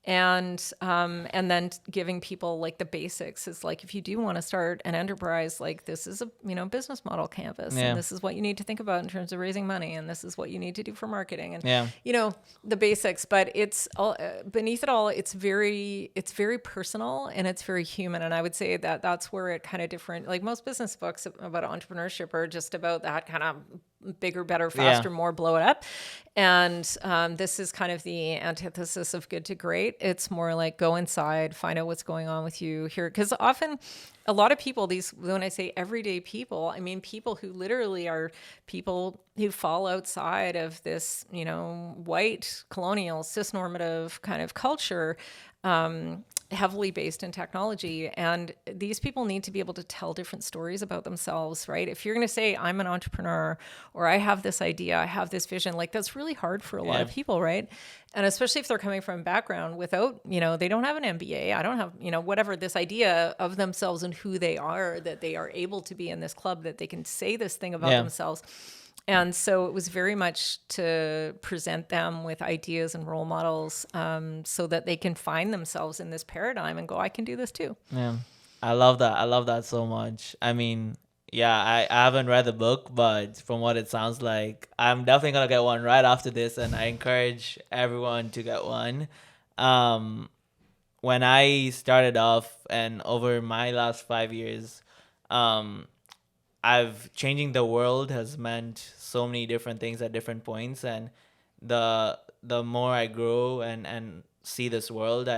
and then giving people like the basics. Is like, if you do want to start an enterprise, like this is a business model canvas, and this is what you need to think about in terms of raising money, and this is what you need to do for marketing, and the basics. But it's all beneath it all, it's very personal and it's very human. And I would say that that's where it kind of different. Like most business books about entrepreneurship are just about that kind of bigger, better, faster, more, blow it up. And this is kind of the antithesis of good to great. It's more like go inside, find out what's going on with you here. Because often a lot of people, when I say everyday people, I mean people who literally are people who fall outside of this, white, colonial, cisnormative kind of culture, heavily based in technology. And these people need to be able to tell different stories about themselves, right? If you're going to say, I'm an entrepreneur, or I have this idea, I have this vision, like that's really hard for a lot of people, right? And especially if they're coming from a background without, they don't have an MBA, I don't have, whatever, this idea of themselves and who they are, that they are able to be in this club, that they can say this thing about themselves. And so it was very much to present them with ideas and role models, so that they can find themselves in this paradigm and go, I can do this too. Yeah, I love that. I love that so much. I mean, I haven't read the book, but from what it sounds like, I'm definitely going to get one right after this. And I encourage everyone to get one. When I started off and over my last 5 years, changing the world has meant so many different things at different points, and the more I grow and see this world,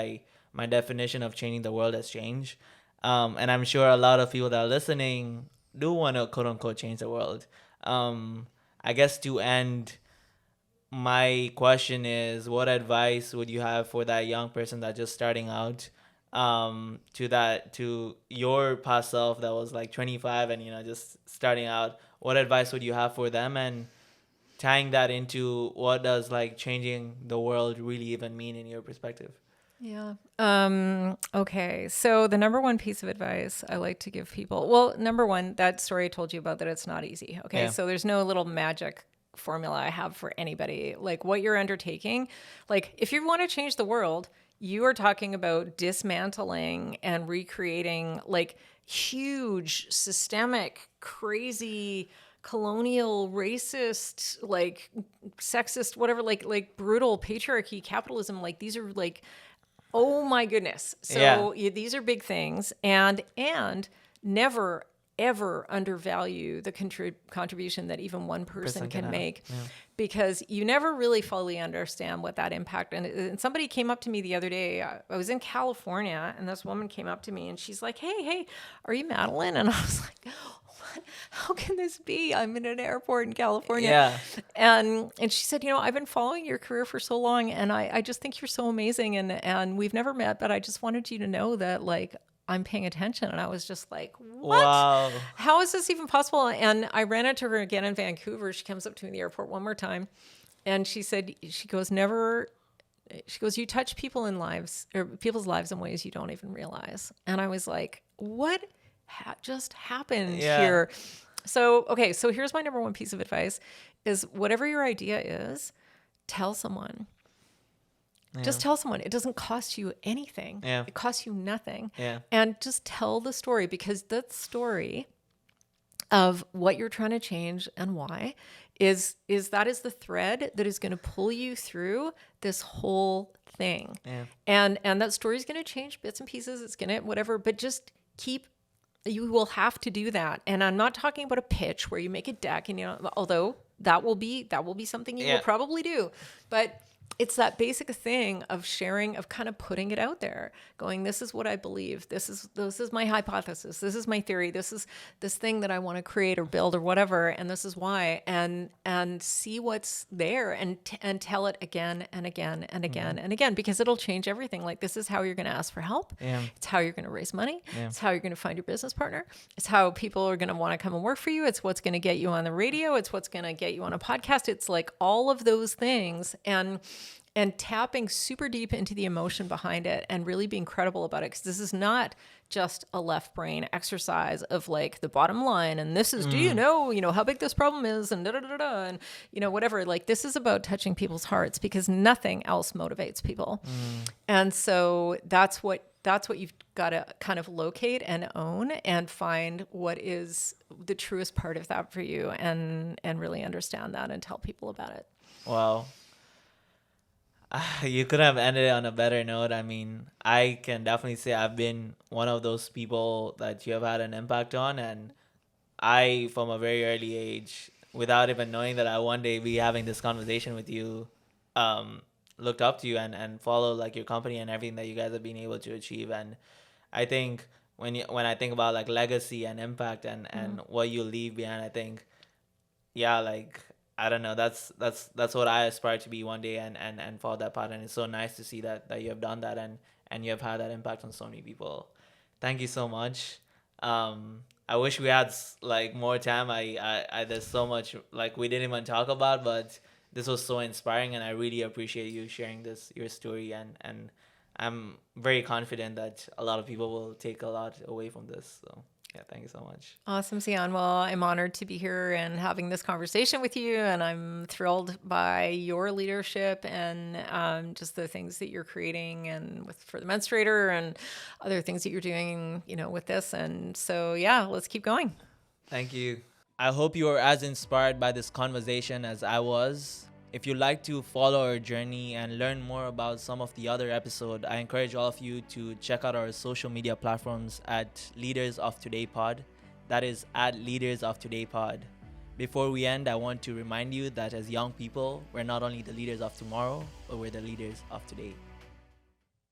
my definition of changing the world has changed, and I'm sure a lot of people that are listening do want to quote unquote change the world. I guess to end, my question is, what advice would you have for that young person that's just starting out, to your past self that was like 25 and just starting out? What advice would you have for them, and tying that into what does like changing the world really even mean in your perspective? Okay. So the number one piece of advice I like to give people, well, number one, that story I told you about, that it's not easy. Okay. So there's no little magic formula I have for anybody. Like what you're undertaking, like if you want to change the world, you are talking about dismantling and recreating like huge, systemic, crazy, colonial, racist, like sexist, whatever, like brutal patriarchy, capitalism. Like these are like, oh my goodness. So these are big things, and never ever undervalue the contribution that even one person can make, because you never really fully understand what that impact. And somebody came up to me the other day. I was in California, and this woman came up to me, and she's like, "Hey, are you Madeleine?" And I was like, "What? How can this be? I'm in an airport in California." And she said, "I've been following your career for so long, and I just think you're so amazing. And we've never met, but I just wanted you to know that like I'm paying attention." And I was just like, what? Wow. How is this even possible? And I ran into her again in Vancouver. She comes up to me in the airport one more time. And she said, she goes, you touch people's lives in ways you don't even realize. And I was like, what just happened here? So, okay. So here's my number one piece of advice is, whatever your idea is, tell someone. Just tell someone. It doesn't cost you anything. It costs you nothing. And just tell the story, because that story of what you're trying to change and why is the thread that is going to pull you through this whole thing. And that story is going to change bits and pieces. It's going to whatever, but just you will have to do that. And I'm not talking about a pitch where you make a deck, and although that will be something you will probably do, but it's that basic thing of sharing, of kind of putting it out there, going, this is what I believe. This is my hypothesis. This is my theory. This is this thing that I want to create or build or whatever. And this is why, and see what's there, and tell it again and again and again and again, because it'll change everything. Like, this is how you're going to ask for help. It's how you're going to raise money. It's how you're going to find your business partner. It's how people are going to want to come and work for you. It's what's going to get you on the radio. It's what's going to get you on a podcast. It's like all of those things. And tapping super deep into the emotion behind it, and really being credible about it. Because this is not just a left brain exercise of like the bottom line. And this is, do you know how big this problem is, and da da da da, and whatever. Like, this is about touching people's hearts, because nothing else motivates people. And so that's what you've got to kind of locate and own, and find what is the truest part of that for you, and really understand that and tell people about it. Wow. You could have ended it on a better note. I mean, I can definitely say I've been one of those people that you have had an impact on. And I, from a very early age, without even knowing that I one day be having this conversation with you, looked up to you and followed like your company and everything that you guys have been able to achieve. And I think when I think about like legacy and impact and what you leave behind, I think, yeah, like, I don't know, that's what I aspire to be one day, and follow that path. And it's so nice to see that you have done that, and you have had that impact on so many people. Thank you so much. I wish we had like more time. I there's so much like we didn't even talk about, but this was so inspiring, and I really appreciate you sharing your story, and I'm very confident that a lot of people will take a lot away from this. So yeah, thank you so much. Awesome, Sian. Well, I'm honored to be here and having this conversation with you, and I'm thrilled by your leadership and just the things that you're creating, and for the menstruator, and other things that you're doing, with this. And so, yeah, let's keep going. Thank you. I hope you are as inspired by this conversation as I was. If you'd like to follow our journey and learn more about some of the other episodes, I encourage all of you to check out our social media platforms at Leaders of Today Pod. That is at Leaders of Today Pod. Before we end, I want to remind you that as young people, we're not only the leaders of tomorrow, but we're the leaders of today.